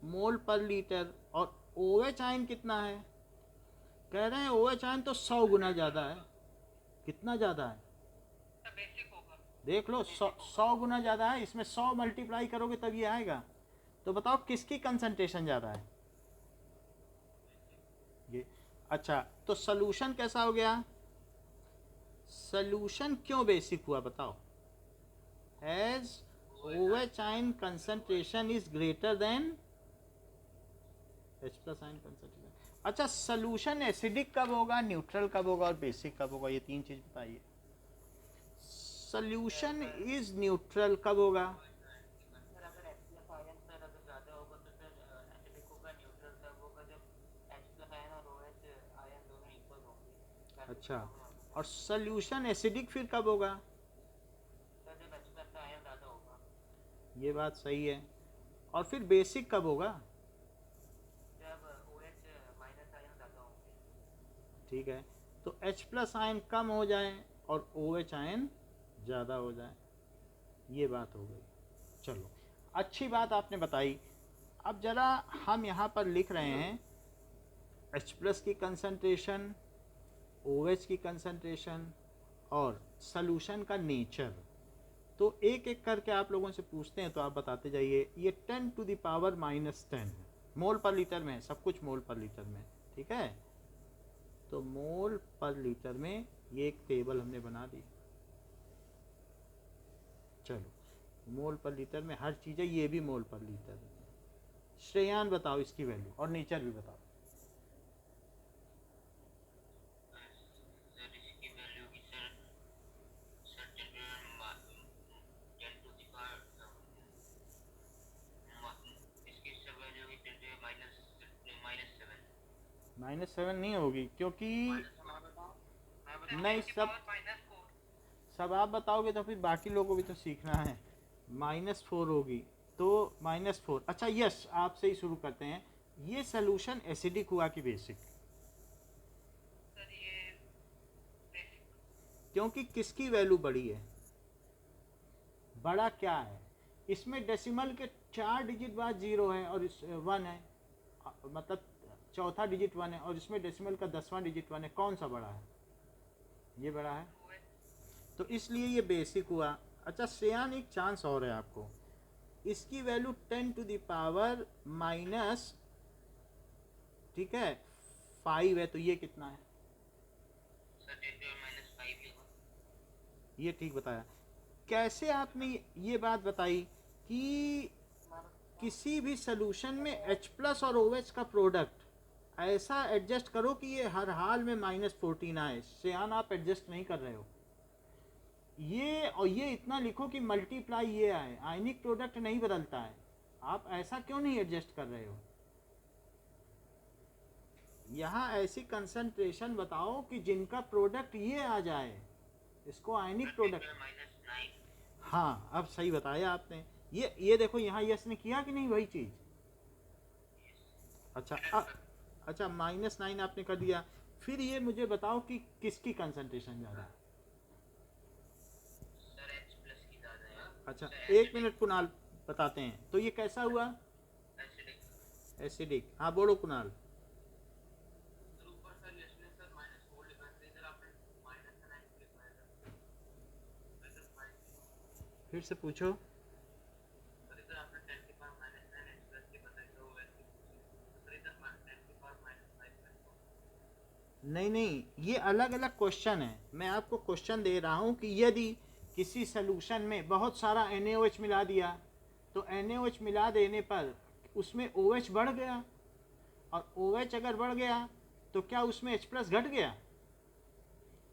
मोल पर लीटर, और OH आयन कितना है, कह रहे हैं OH आयन तो 100 गुना ज़्यादा है। कितना ज़्यादा है, बेसिक होगा, देख लो, 100 गुना ज़्यादा है, इसमें 100 मल्टीप्लाई करोगे तब ये आएगा। तो बताओ किसकी कंसंट्रेशन ज़्यादा है, ये। अच्छा, तो सोल्यूशन कैसा हो गया, सोल्यूशन क्यों बेसिक हुआ बताओ, as OH ion concentration is greater than H plus ion concentration. अच्छा, सोल्यूशन एसिडिक कब होगा, न्यूट्रल कब होगा और बेसिक कब होगा, ये तीन चीज बताइए। सॉल्यूशन इज न्यूट्रल कब होगा? सर अगर H प्लस आयन सर अगर ज़्यादा होगा तो सर एसिडिक होगा, न्यूट्रल तब होगा जब H प्लस आयन और OH आयन दोनों इक्वल होंगे। अच्छा, और सॉल्यूशन एसिडिक फिर कब होगा? सर जब H प्लस आयन ज़्यादा होगा। ये बात सही है। और फिर बेसिक कब होगा? जब OH माइनस आयन ज़्यादा होंगे। ठीक है, तो H प्लस आयन कम हो जाए और OH आयन ज़्यादा हो जाए, ये बात हो गई। चलो, अच्छी बात आपने बताई। अब ज़रा हम यहाँ पर लिख रहे हैं H प्लस की कंसंट्रेशन, OH की कंसंट्रेशन और सॉल्यूशन का नेचर। तो एक एक करके आप लोगों से पूछते हैं, तो आप बताते जाइए। ये 10 टू द पावर -10 है, मोल पर लीटर में है, सब कुछ मोल पर लीटर में, ठीक है। तो मोल पर लीटर में ये एक टेबल हमने बना दी। चलो, मोल पर लीटर में हर चीज़ है, ये भी मोल पर लीटर में। श्रेयान बताओ इसकी वैल्यू और नेचर भी बताओ। सर इसकी वैल्यू की सर 10 टू द पावर इसकी सर वैल्यू की -7। -7 नहीं होगी, क्योंकि नहीं, की सब पावर -4। सब आप बताओगे तो फिर बाकी लोगों को भी तो सीखना है। -4 होगी, तो -4। अच्छा यस, आपसे ही शुरू करते हैं। ये सॉल्यूशन एसिडिक हुआ कि बेसिक? सर ये बेसिक। क्योंकि किसकी वैल्यू बड़ी है? बड़ा क्या है? इसमें डेसिमल के 4 डिजिट बाद 0 है और इस 1 है, मतलब चौथा डिजिट 1 है, और इसमें डेसिमल का 10वां डिजिट 1 है। कौन सा बड़ा है? ये बड़ा है, तो इसलिए ये बेसिक हुआ। अच्छा श्रेयान, एक चांस और है आपको। इसकी value 10 to the power minus, ठीक है, 5 है, तो ये कितना है? सर 10 टू -5 होगा। ये ठीक बताया। कैसे आपने ये बात बताई कि किसी भी सॉल्यूशन में H प्लस और OH का प्रोडक्ट ऐसा एडजस्ट करो कि ये हर हाल में -14 आए। श्रेयान, आप एडजस्ट नहीं कर रहे हो। ये और ये इतना लिखो कि मल्टीप्लाई ये आए, आयनिक प्रोडक्ट नहीं बदलता है। आप ऐसा क्यों नहीं एडजस्ट कर रहे हो? यहाँ ऐसी कंसंट्रेशन बताओ कि जिनका प्रोडक्ट ये आ जाए, इसको आयनिक प्रोडक्ट। -9। हाँ, अब सही बताया आपने। ये देखो यहाँ यस ने किया कि नहीं वही चीज़? अच्छा अच्छा, -9 आपने कर दिया। फिर ये मुझे बताओ कि किसकी कंसंट्रेशन ज़्यादा है? सर H प्लस की ज़्यादा है। अच्छा, एक मिनट कुणाल, बताते हैं। तो ये कैसा हुआ? एसिडिक। एसिडिक। हाँ बोलो कुणाल। सर ऊपर सर इसमें सर -4 लिखा है, इधर आपने -9 लिखा है सर 5। फिर से पूछो। सर इधर आपने 10 की पावर -9 H प्लस के बताई, तो वैसे सर इधर 10 की पावर -5। नहीं नहीं, ये अलग अलग क्वेश्चन है। मैं आपको क्वेश्चन दे रहा हूँ कि यदि किसी सलूशन में बहुत सारा NaOH मिला दिया, तो NaOH मिला देने पर उसमें OH बढ़ गया, और OH अगर बढ़ गया तो क्या उसमें H प्लस घट गया?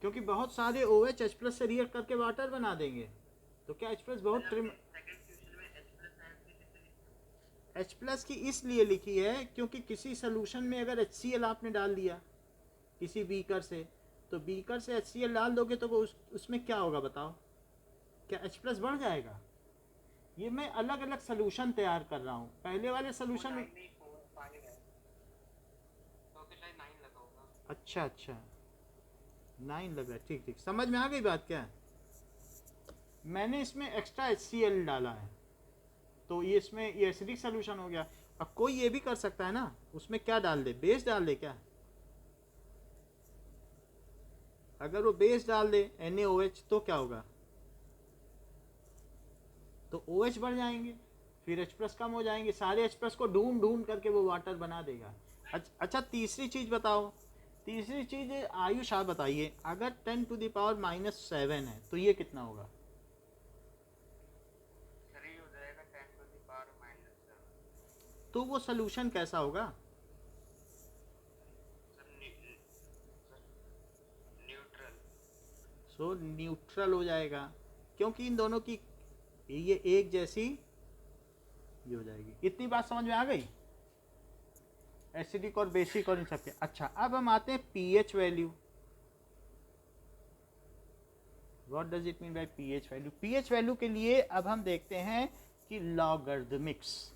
क्योंकि बहुत सारे OH H प्लस से रिएक्ट करके वाटर बना देंगे, तो क्या H प्लस बहुत सेकंड क्वेश्चन में H प्लस आयन की कितनी? H प्लस की इसलिए लिखी है क्योंकि किसी सलूशन में अगर HCl आपने डाल दिया किसी बीकर से, तो बीकर से HCl डाल दोगे तो वो उसमें क्या होगा बताओ? क्या H प्लस बढ़ जाएगा? ये मैं अलग अलग सलूशन तैयार कर रहा हूँ। पहले वाले सलूशन में अच्छा अच्छा 9 लग रहा है, ठीक ठीक, समझ में आ गई बात। क्या मैंने इसमें एक्स्ट्रा HCl डाला है, तो ये इसमें ये एसिडिक सलूशन हो गया। अब कोई ये भी कर सकता है ना, उसमें क्या डाल दे, बेस डाल दे क्या? अगर वो बेस डाल दे NaOH तो क्या होगा? तो OH बढ़ जाएंगे, फिर H प्लस कम हो जाएंगे। सारे H प्लस को ढूंढ ढूंढ करके वो वाटर बना देगा। अच्छा तीसरी चीज़ बताओ। तीसरी चीज़ आयुष आप बताइए, अगर 10 टू द पावर -7 है तो ये कितना होगा? सर ये हो जाएगा 10 टू द पावर -7। तो वो सलूशन कैसा होगा? Sir neutral. सो न्यूट्रल हो जाएगा। क्योंकि इन दोनों की ये एक जैसी ये हो जाएगी। इतनी बात समझ में आ गई, एसिडिक और बेसिक और इन सबके। अच्छा, अब हम आते हैं pH value. What does it mean by pH value? PH value के लिए अब हम देखते हैं कि लॉगरिथमिक्स।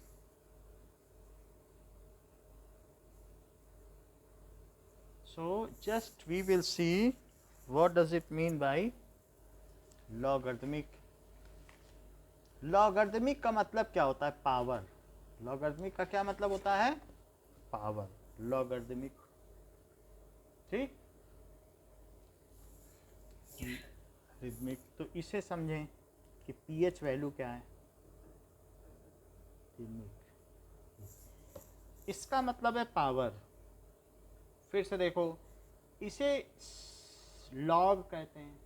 So just we will see what does it mean by logarithmic. Logarithmic का मतलब क्या होता है? पावर। लॉगरिथमिक का क्या मतलब होता है? पावर। लॉगरिथमिक, ठीक। रिथमिक, तो इसे समझें कि पीएच वैल्यू क्या है। इसका मतलब है पावर। फिर से देखो, इसे लॉग कहते हैं।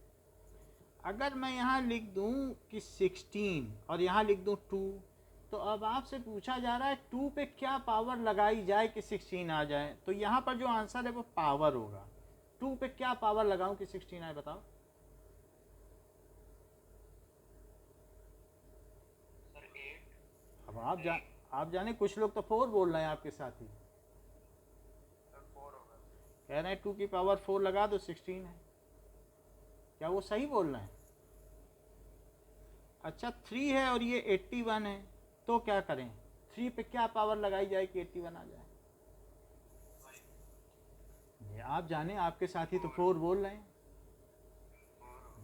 अगर मैं यहाँ लिख दूँ कि 16 और यहाँ लिख दूँ 2, तो अब आपसे पूछा जा रहा है 2 पे क्या पावर लगाई जाए कि 16 आ जाए। तो यहाँ पर जो आंसर है वो पावर होगा। 2 पे क्या पावर लगाऊं कि 16 आए, बताओ। सर 8। अब आप जाने, कुछ लोग तो 4 बोल रहे हैं आपके साथ ही। सर 4 होगा। कह रहे हैं 2 की पावर 4 लगा दो 16 है। क्या वो सही बोल रहे हैं? अच्छा, 3 है और ये 81 है, तो क्या करें? 3 पे क्या पावर लगाई जाए कि 81 आ जाए? ये आप जाने, आपके साथी तो 4 बोल रहे हैं।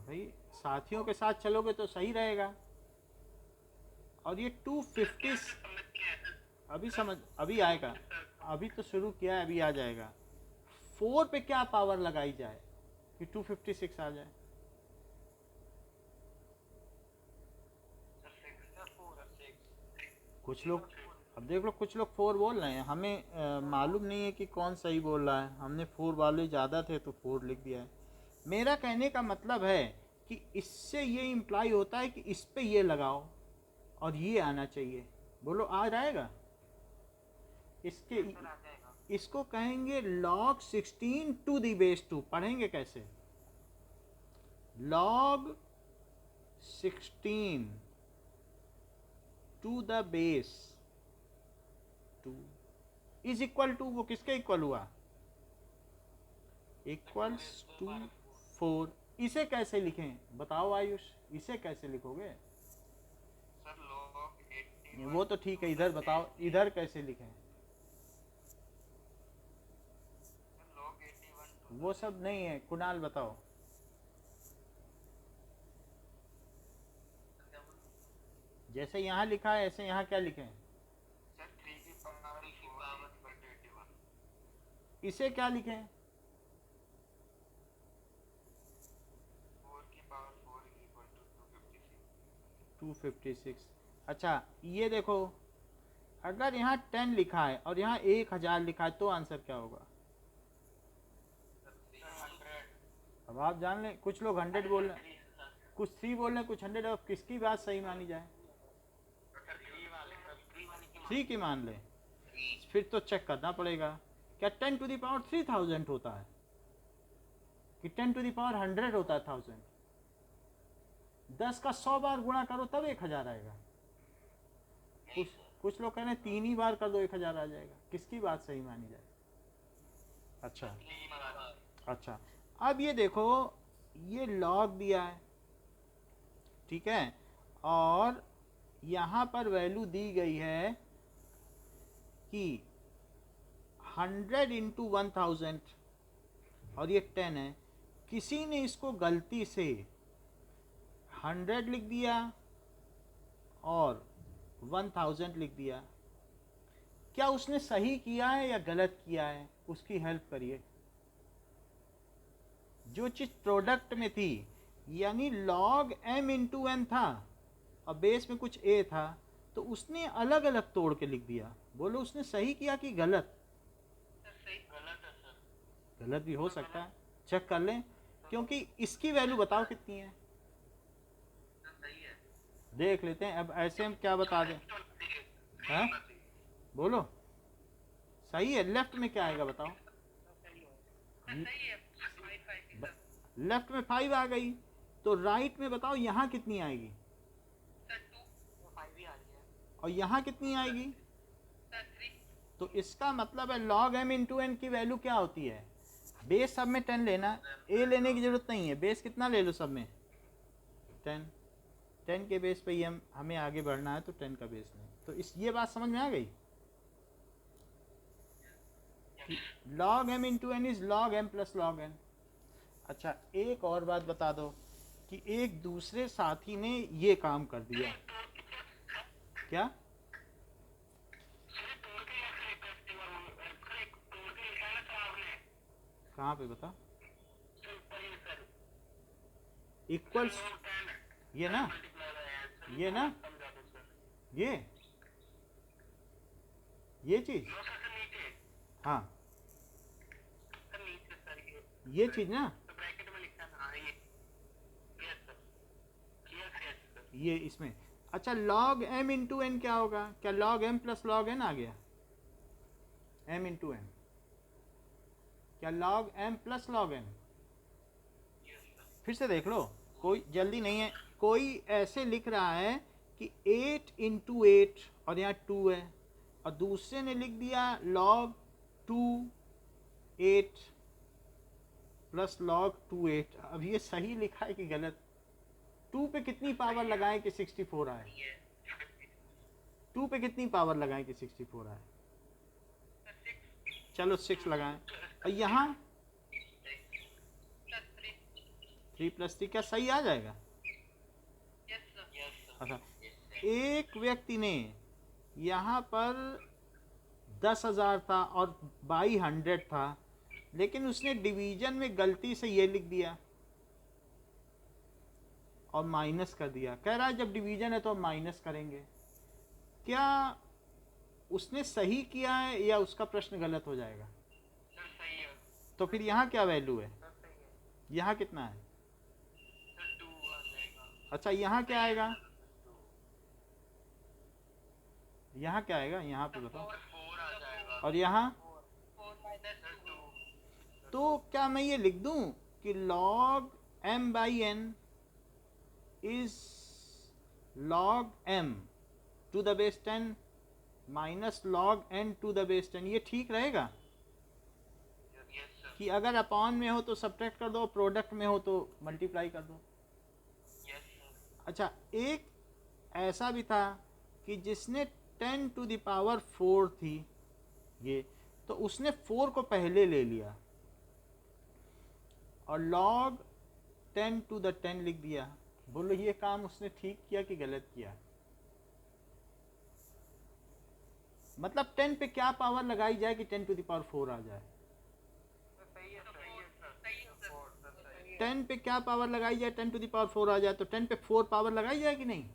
भाई साथियों के साथ चलोगे तो सही रहेगा। और ये 250 अभी आएगा, अभी तो शुरू किया है, अभी आ जाएगा। 4 पे क्या पावर लगाई जाए कि 256 आ जाए? कुछ लोग, अब देख लो, कुछ लोग 4 बोल रहे हैं। हमें मालूम नहीं है कि कौन सही बोल रहा है। हमने 4 वाले ज़्यादा थे तो 4 लिख दिया है। मेरा कहने का मतलब है कि इससे ये इम्प्लाई होता है कि इस पे ये लगाओ और ये आना चाहिए। बोलो, आ जाएगा? इसको कहेंगे log 16 टू दी बेस 2। पढ़ेंगे कैसे? log 16 to the base 2 is equal to, वो किसके इक्वल हुआ? Equals to 4। इसे कैसे लिखें बताओ आयुष, इसे कैसे लिखोगे? Sir log 81। वो तो ठीक है, इधर बताओ, इधर कैसे लिखें? सर log 81 वो सब नहीं है, कुणाल बताओ। जैसे यहाँ लिखा है ऐसे यहाँ क्या लिखें? सर 3 की पावर 81। इसे क्या लिखें? 4 की पावर 4 इक्वल टू 256। अच्छा, ये देखो, अगर यहाँ 10 लिखा है और यहाँ 1000 लिखा है तो आंसर क्या होगा? 100। अब आप जान लें, कुछ लोग 100 बोल रहे हैं, कुछ 3 बोल रहे हैं, कुछ 100। अब किसकी बात सही मानी जाए? 3 की मान लें, फिर तो चेक करना पड़ेगा। क्या 10 टू दी पावर 3000 होता है कि 10 टू दी पावर 100 होता है? 1000 10 का 100 बार गुणा करो तब 1000 आएगा। कुछ लोग कह रहे हैं 3 ही बार कर दो 1000 आ जाएगा। किसकी बात सही मानी जाए? अच्छा, अब ये देखो, ये लॉग दिया है, ठीक है, और यहाँ पर वैल्यू दी गई है कि 100 इंटू 1000 और ये 10 है। किसी ने इसको गलती से 100 लिख दिया और 1000 लिख दिया। क्या उसने सही किया है या गलत किया है? उसकी हेल्प करिए। जो चीज प्रोडक्ट में थी, यानी log m इंटू n था और बेस में कुछ a था, तो उसने अलग अलग तोड़ के लिख दिया। बोलो, उसने सही किया कि गलत? गलत भी हो सकता है, चेक कर लें। क्योंकि इसकी वैल्यू बताओ कितनी है, देख लेते हैं। अब ऐसे हम क्या बता दें? हैं? बोलो, सही है। लेफ्ट में क्या आएगा बताओ? लेफ्ट में 5 आ गई। तो राइट में बताओ यहाँ कितनी आएगी, सर 2 5 ही आ रही है और यहाँ कितनी आएगी। सर 3 तो इसका मतलब है log m इंटू एन की वैल्यू क्या होती है, बेस सब में 10 लेना, ए लेने की जरूरत नहीं है, बेस कितना ले लो सब में 10 के बेस पे ही हमें आगे बढ़ना है, तो 10 का बेस लें। तो इस ये बात समझ में आ गई, log m into n is log m plus log n। अच्छा एक और बात बता दो कि एक दूसरे साथी ने ये काम कर दिया, क्या कहाँ पे बता, इक्वल्स ये ना, ये ना, ये चीज, हाँ ये चीज ना, ये इसमें। अच्छा log m इंटू एन क्या होगा, क्या log m plus log n आ गया, m इंटू एन, क्या log m plus log n। फिर से देख लो, कोई जल्दी नहीं है, कोई ऐसे लिख रहा है कि 8 इंटू 8 और यहाँ 2 है, और दूसरे ने लिख दिया log 2 8 प्लस log 2 8। अब ये सही लिखा है कि गलत, 2 पे कितनी पावर लगाएं कि 64 आए, 2 पे कितनी पावर लगाएं कि 64 आए, चलो 6 लगाएं, और यहाँ 3 प्लस 3 क्या सही आ जाएगा। अच्छा एक व्यक्ति ने यहाँ पर 10,000 था और बाई 100 था, लेकिन उसने डिवीजन में गलती से ये लिख दिया और माइनस कर दिया, कह रहा है जब डिवीजन है तो हम माइनस करेंगे। क्या उसने सही किया है या उसका प्रश्न गलत हो जाएगा। तो फिर यहाँ क्या वैल्यू है, यहाँ कितना है। अच्छा यहाँ क्या आएगा, यहाँ क्या आएगा, यहाँ पे बताओ। और यहाँ तो क्या मैं ये लिख दूं कि log m by n is log m to the base 10 minus log n to the base 10, ये ठीक रहेगा। कि अगर अपॉन में हो तो सब्ट्रैक्ट कर दो, प्रोडक्ट में हो तो मल्टीप्लाई कर दो। अच्छा एक ऐसा भी था कि जिसने 10 टू द पावर 4 थी ये, तो उसने 4 को पहले ले लिया और log 10 टू द 10 लिख दिया। बोलो ये काम उसने ठीक किया कि गलत किया। मतलब 10 पे क्या पावर लगाई जाए कि 10 टू द पावर 4 आ जाए। 10 पे क्या पावर लगाई जाए 10 टू द पावर 4 आ जाए, तो 10 पे 4 पावर लगाई जाए कि नहीं।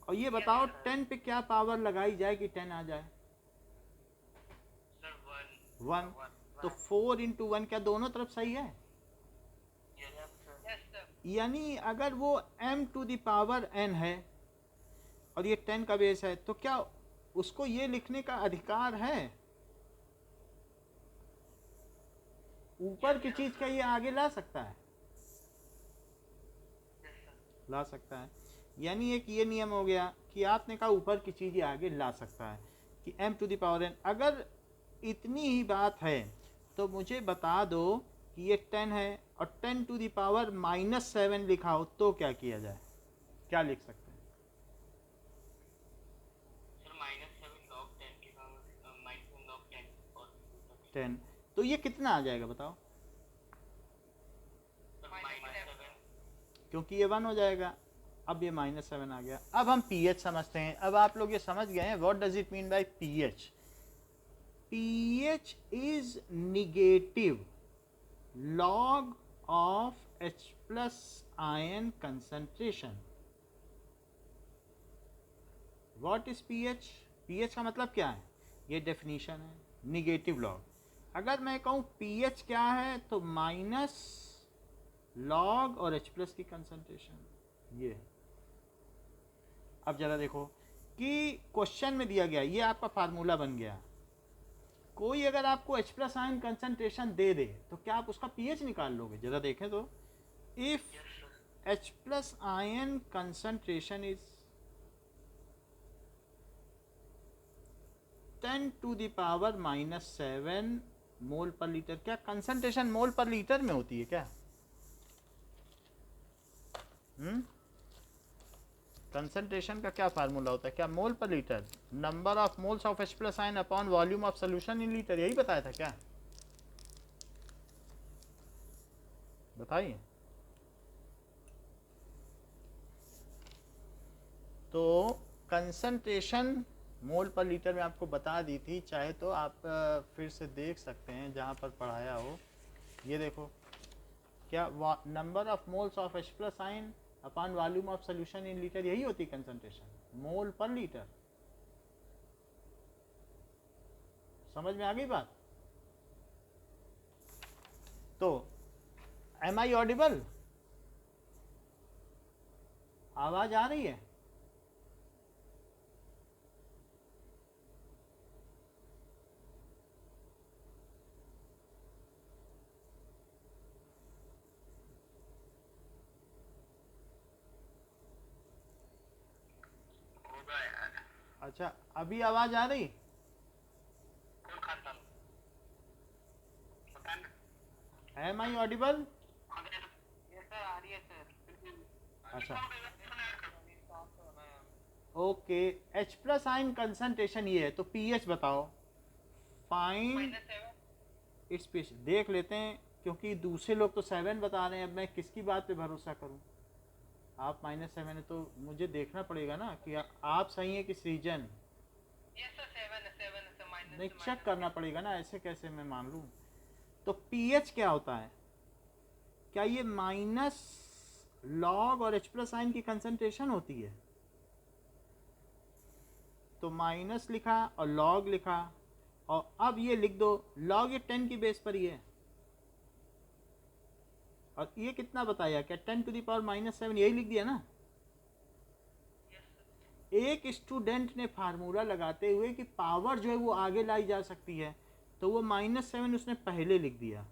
और ये बताओ 10 पे क्या पावर लगाई जाए कि 10 आ जाए। 1। तो 4 इंटू 1 क्या दोनों तरफ सही है। यानी अगर वो m to the power n है और ये 10 का बेस है, तो क्या उसको ये लिखने का अधिकार है। ऊपर की चीज का ये आगे ला सकता है, ला सकता है। यानी एक ये नियम हो गया कि आपने कहा ऊपर की चीज ये आगे ला सकता है कि m to the power n। अगर इतनी ही बात है तो मुझे बता दो कि ये 10 है और 10 टू द पावर -7 लिखा हो तो क्या किया जाए, क्या लिख सकते हैं। सर 10 तो ये कितना आ जाएगा बताओ, क्योंकि ये 1 हो जाएगा। अब ये -7 आ गया। अब हम pH समझते हैं। अब आप लोग ये समझ गए हैं what does it mean by pH। pH is negative log of H plus ion concentration। What is pH? pH का मतलब क्या है, ये डेफिनेशन है, निगेटिव लॉग। अगर मैं कहूँ pH क्या है तो माइनस लॉग और H प्लस की कंसंट्रेशन ये। अब जरा देखो कि क्वेश्चन में दिया गया, ये आपका फार्मूला बन गया। कोई अगर आपको H प्लस आयन कंसंट्रेशन दे दे तो क्या आप उसका pH निकाल लोगे। जरा देखें तो if H plus ion concentration is 10 to the power minus 7 mole per litre. क्या कंसंट्रेशन मोल पर लीटर में होती है क्या? कंसंट्रेशन का क्या फार्मूला होता है? क्या मोल per litre? Number of moles of H plus ion upon volume of solution in litre, यही बताया था क्या? बताइए। तो कंसंट्रेशन मोल पर लीटर में आपको बता दी थी, चाहे तो आप फिर से देख सकते हैं जहाँ पर पढ़ाया हो। ये देखो, क्या number of moles of H plus ion upon volume of solution in litre, यही होती कंसंट्रेशन मोल पर लीटर। समझ में आ गई बात? तो एम आई ऑडिबल? आवाज आ रही है? अच्छा, अभी आवाज आ रही? Am I audible? अच्छा, okay. H plus ion concentration ये है, तो pH बताओ। Find its pH। देख लेते हैं, क्योंकि दूसरे लोग तो 7 बता रहे हैं, अब मैं किसकी बात पे भरोसा करूं? आप -7 है तो मुझे देखना पड़ेगा ना कि आप सही है कि सृजन। नहीं, चेक करना पड़ेगा ना, ऐसे कैसे मैं मान लूं? तो pH क्या होता है? क्या ये माइनस लॉग और H प्लस आयन की कंसंट्रेशन होती है? तो माइनस लिखा और लॉग लिखा, और अब ये लिख दो, लॉग ये 10 की बेस पर ही है, और ये कितना बताया? क्या 10 टू द पावर -7, यही लिख दिया ना? एक स्टूडेंट ने फार्मूला लगाते हुए कि पावर जो है वो आगे लाई जा सकती है, तो वो -7 उसने पहले लिख दिया।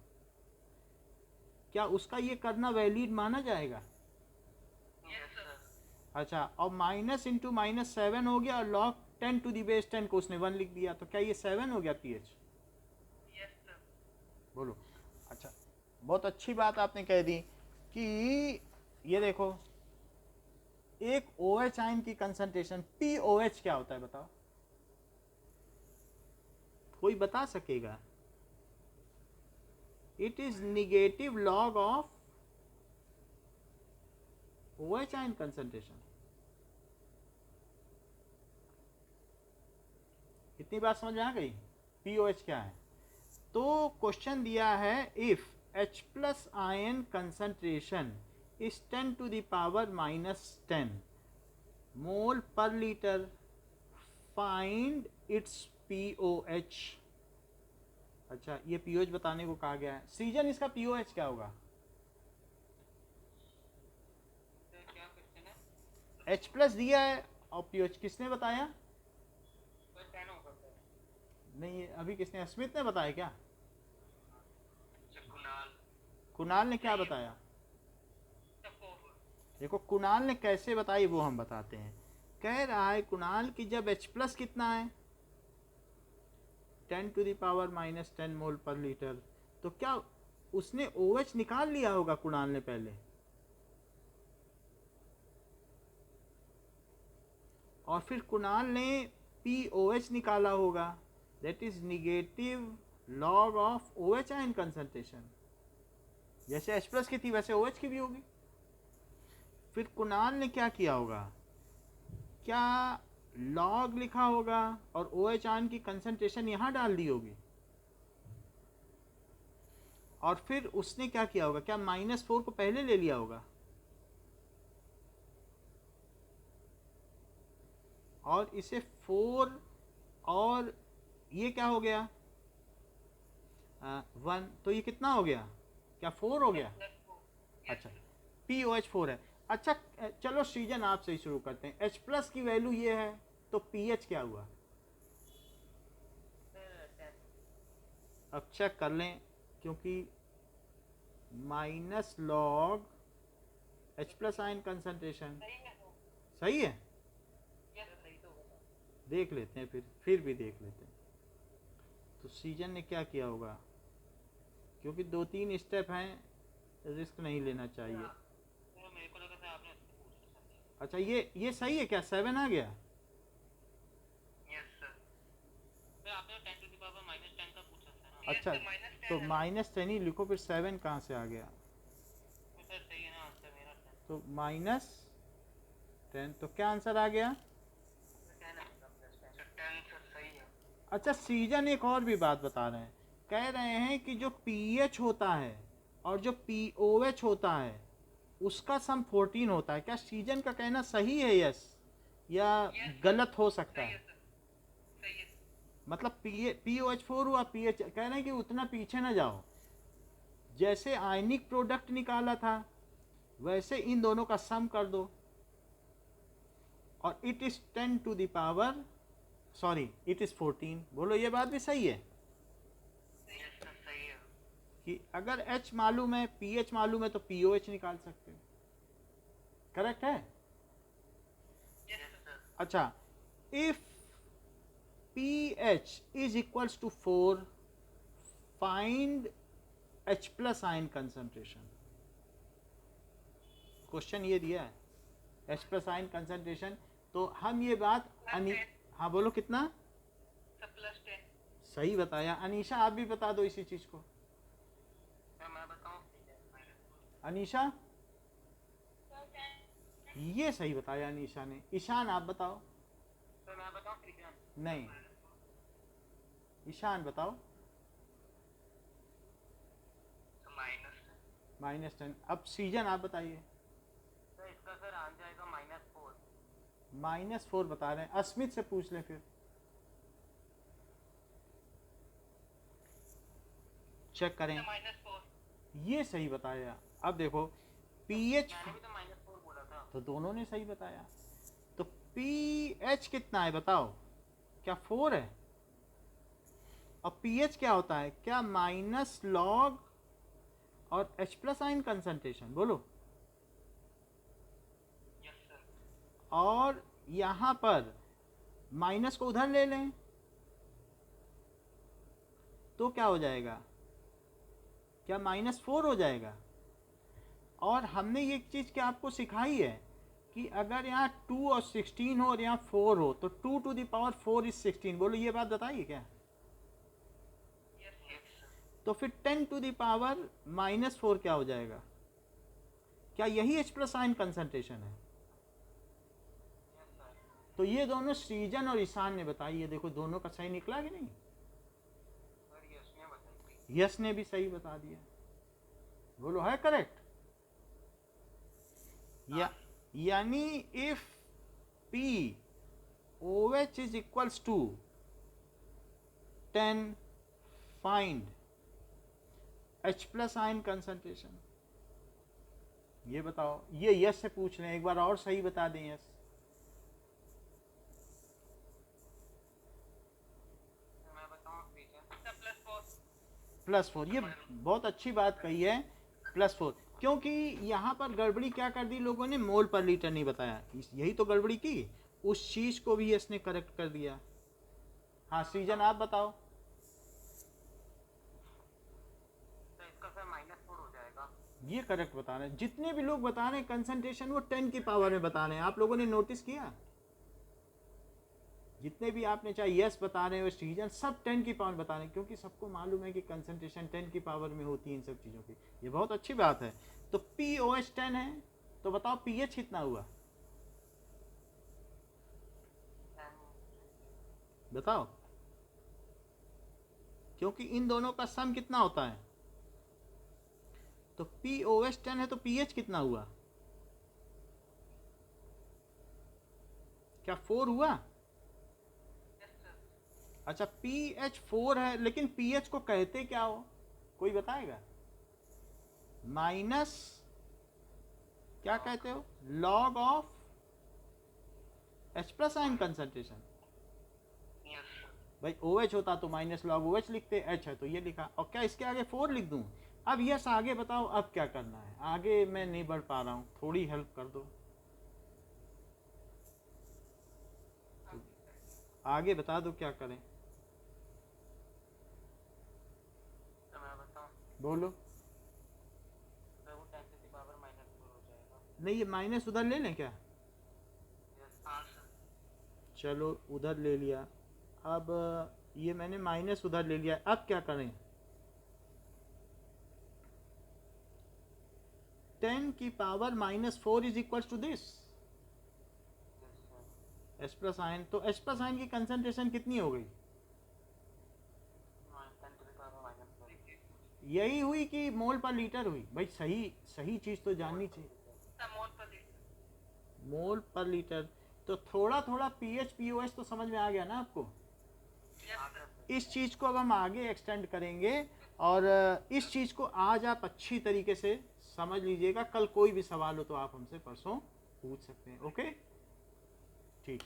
क्या उसका ये करना वैलिड माना जाएगा? अच्छा, और माइनस इंटू -7 हो गया, और लॉग 10 टू दी बेस 10 को उसने 1 लिख दिया, तो क्या ये 7 हो गया pH? बोलो। अच्छा, बहुत अच्छी बात आपने कह दी कि ये देखो, एक OH आयन की कंसंट्रेशन POH क्या होता है बताओ? कोई बता सकेगा? It is negative log of OH ion concentration. इतनी बात समझ में आ गई? POH क्या है? तो क्वेश्चन दिया है, if H plus ion concentration is 10 to the power -10 mole per litre, find its POH। अच्छा, ये POH बताने को कहा गया है। सृजन, इसका POH क्या होगा? H प्लस दिया है और POH किसने बताया? नहीं, अभी किसने? स्मिथ ने बताया क्या? कुणाल ने क्या बताया? देखो, कुणाल ने कैसे बताई वो हम बताते हैं। कह रहा है कुणाल कि जब H प्लस कितना है, 10 to the power -10 mole per litre, तो क्या उसने OH निकाल लिया होगा कुणाल ने पहले, और फिर कुणाल ने POH निकाला होगा, that is negative log of OH ion concentration. जैसे H प्लस की थी वैसे OH की भी होगी। फिर कुणाल ने क्या किया होगा? क्या लॉग लिखा होगा और OH आयन की कंसंट्रेशन यहां डाल दी होगी, और फिर उसने क्या किया होगा? क्या -4 को पहले ले लिया होगा, और इसे 4, और ये क्या हो गया? 1, तो ये कितना हो गया? क्या 4 हो गया? अच्छा, POH 4 है। अच्छा, चलो सृजन आपसे ही शुरू करते हैं। H प्लस की वैल्यू ये है, तो pH क्या हुआ? अब चेक कर लें, क्योंकि minus log H plus ion concentration सही है तो सही है, यस सही तो होगा। देख लेते हैं फिर भी देख लेते हैं। तो सीजन ने क्या किया होगा, क्योंकि 2-3 स्टेप हैं, रिस्क नहीं लेना चाहिए। तो मेरे को लगा था आपने पूछा सर। अच्छा ये सही है क्या, 7 आ गया? यस सर आपने 10 टू द पावर -10 का पूछा था ना। अच्छा तो -10 ही लिखो, फिर 7 कहाँ से आ गया? तो सर सही है ना आंसर मेरा सर। तो -10, तो क्या आंसर आ गया? 10 सर सही है। अच्छा सीजन एक और भी बात बता रहे हैं, कह रहे हैं कि जो पीएच होता है और जो पीओएच होता है उसका सम 14 होता है। क्या सीजन का कहना सही है यस या गलत हो सकता सही है है? सर सही है। मतलब पीओएच 4 हुआ, पीएच कह रहे हैं कि उतना पीछे ना जाओ, जैसे आयनिक प्रोडक्ट निकाला था वैसे इन दोनों का सम कर दो, और it is 10 to the power sorry it is 14। बोलो ये बात भी सही है यस सर सही है। कि अगर H मालूम है, पीएच मालूम है, तो पीओएच निकाल सकते हो। करेक्ट है? Yes sir. अच्छा, if pH is equals to 4 find H plus ion concentration। Question ये दिया है H plus ion concentration। तो हम ये बात हाँ बोलो कितना सर +10। सही बताया। अनीशा आप भी बता दो इसी चीज को। सर मैं बताऊं? अनीशा ये सही बताया अनीशा ने। ईशान आप बताओ। सर मैं बताऊं फ्रीक्वेंसी? नहीं, ईशान बताओ। -10। अब सीजन आप बताइए। सर इसका सर आ जाएगा -4। -4 बता रहे हैं, अस्मित से पूछ लें फिर। चेक करें। -4 ये सही बताया। अब देखो पीएच, मैंने भी तो -4 बोला था। तो दोनों ने सही बताया। तो पीएच कितना है बताओ, क्या 4 है? और पीएच क्या होता है, क्या माइनस लॉग और H प्लस आयन कंसंट्रेशन? बोलो। Yes sir. और यहां पर माइनस को उधर ले लें तो क्या हो जाएगा, क्या -4 हो जाएगा? और हमने ये चीज क्या आपको सिखाई है कि अगर यहाँ 2 और 16 हो और यहाँ 4 हो तो 2 टू द पावर 4 इज 16। बोलो ये बात बताइए क्या? Yes sir. तो फिर 10 टू द पावर -4 क्या हो जाएगा? क्या यही H प्लस आयन कंसंट्रेशन है? Yes sir. तो ये दोनों सृजन और ईशान ने बताई है। देखो दोनों का सही निकला कि नहीं? सर यस ने बताई। यस ने भी सही बता दिया। बोलो है करेक्ट? यानी if p OH is equals to 10 find H plus ion concentration. ये बताओ, ये यस से पूछ रहे हैं, एक बार और सही बता दें यस। मैं बताऊं फ्रीक्वेंसी? सर +4। +4, ये बहुत अच्छी बात कही है, +4। क्योंकि यहाँ पर गड़बड़ी क्या कर दी लोगों ने, मोल पर लीटर नहीं बताया, यही तो गड़बड़ी की। उस चीज को भी इसने करेक्ट कर दिया। हाँ सीजन आप बताओ। तो इसका सर -4 हो जाएगा। ये करेक्ट बता रहे हैं, जितने भी लोग बता रहे हैं कंसंट्रेशन वो 10 की पावर में बता रहे हैं। आप लोगों ने नोटिस किया, जितने भी आपने चाहे यस बता रहे हो सीजन, सब 10 की पावर बता रहे हैं, क्योंकि सबको मालूम है कि कंसंट्रेशन 10 की पावर में होती है इन सब चीज़ों की। ये बहुत अच्छी बात है। तो POH 10 है, तो बताओ पीएच कितना हुआ, बताओ। क्योंकि इन दोनों का सम कितना होता है, तो POH 10 है तो पीएच कितना हुआ, क्या 4 हुआ? अच्छा pH 4 है, लेकिन pH को कहते क्या हो, कोई बताएगा? माइनस क्या कहते हो, log of H plus ion concentration. भाई OH होता तो माइनस लॉग OH लिखते, H है तो ये लिखा, और क्या इसके आगे 4 लिख दूं? अब यस आगे बताओ अब क्या करना है, आगे मैं नहीं बढ़ पा रहा हूँ, थोड़ी हेल्प कर दो, आगे बता दो क्या करें, तो मैं बताऊं, बोलो। तो वो 10 to the power -4 हो जाएगा। नहीं ये माइनस उधर ले लें क्या, यस हाँ सर। चलो उधर ले लिया। अब ये मैंने माइनस उधर ले लिया, अब क्या करें, 10 की power -4 is equal to this yes sir. H plus ion. तो एच प्लस आयन की कंसंट्रेशन कितनी हो गई, 10 to the power -4। यही हुई कि मोल पर लीटर हुई, भाई सही सही चीज़ तो जाननी चाहिए, मोल पर लीटर। मोल पर लीटर। तो थोड़ा थोड़ा पीएच पीओएस तो समझ में आ गया ना आपको। इस चीज़ को अब हम आगे एक्सटेंड करेंगे और इस चीज़ को आज आप अच्छी तरीके से समझ लीजिएगा, कल कोई भी सवाल हो तो आप हमसे परसों पूछ सकते हैं। ओके ठीक।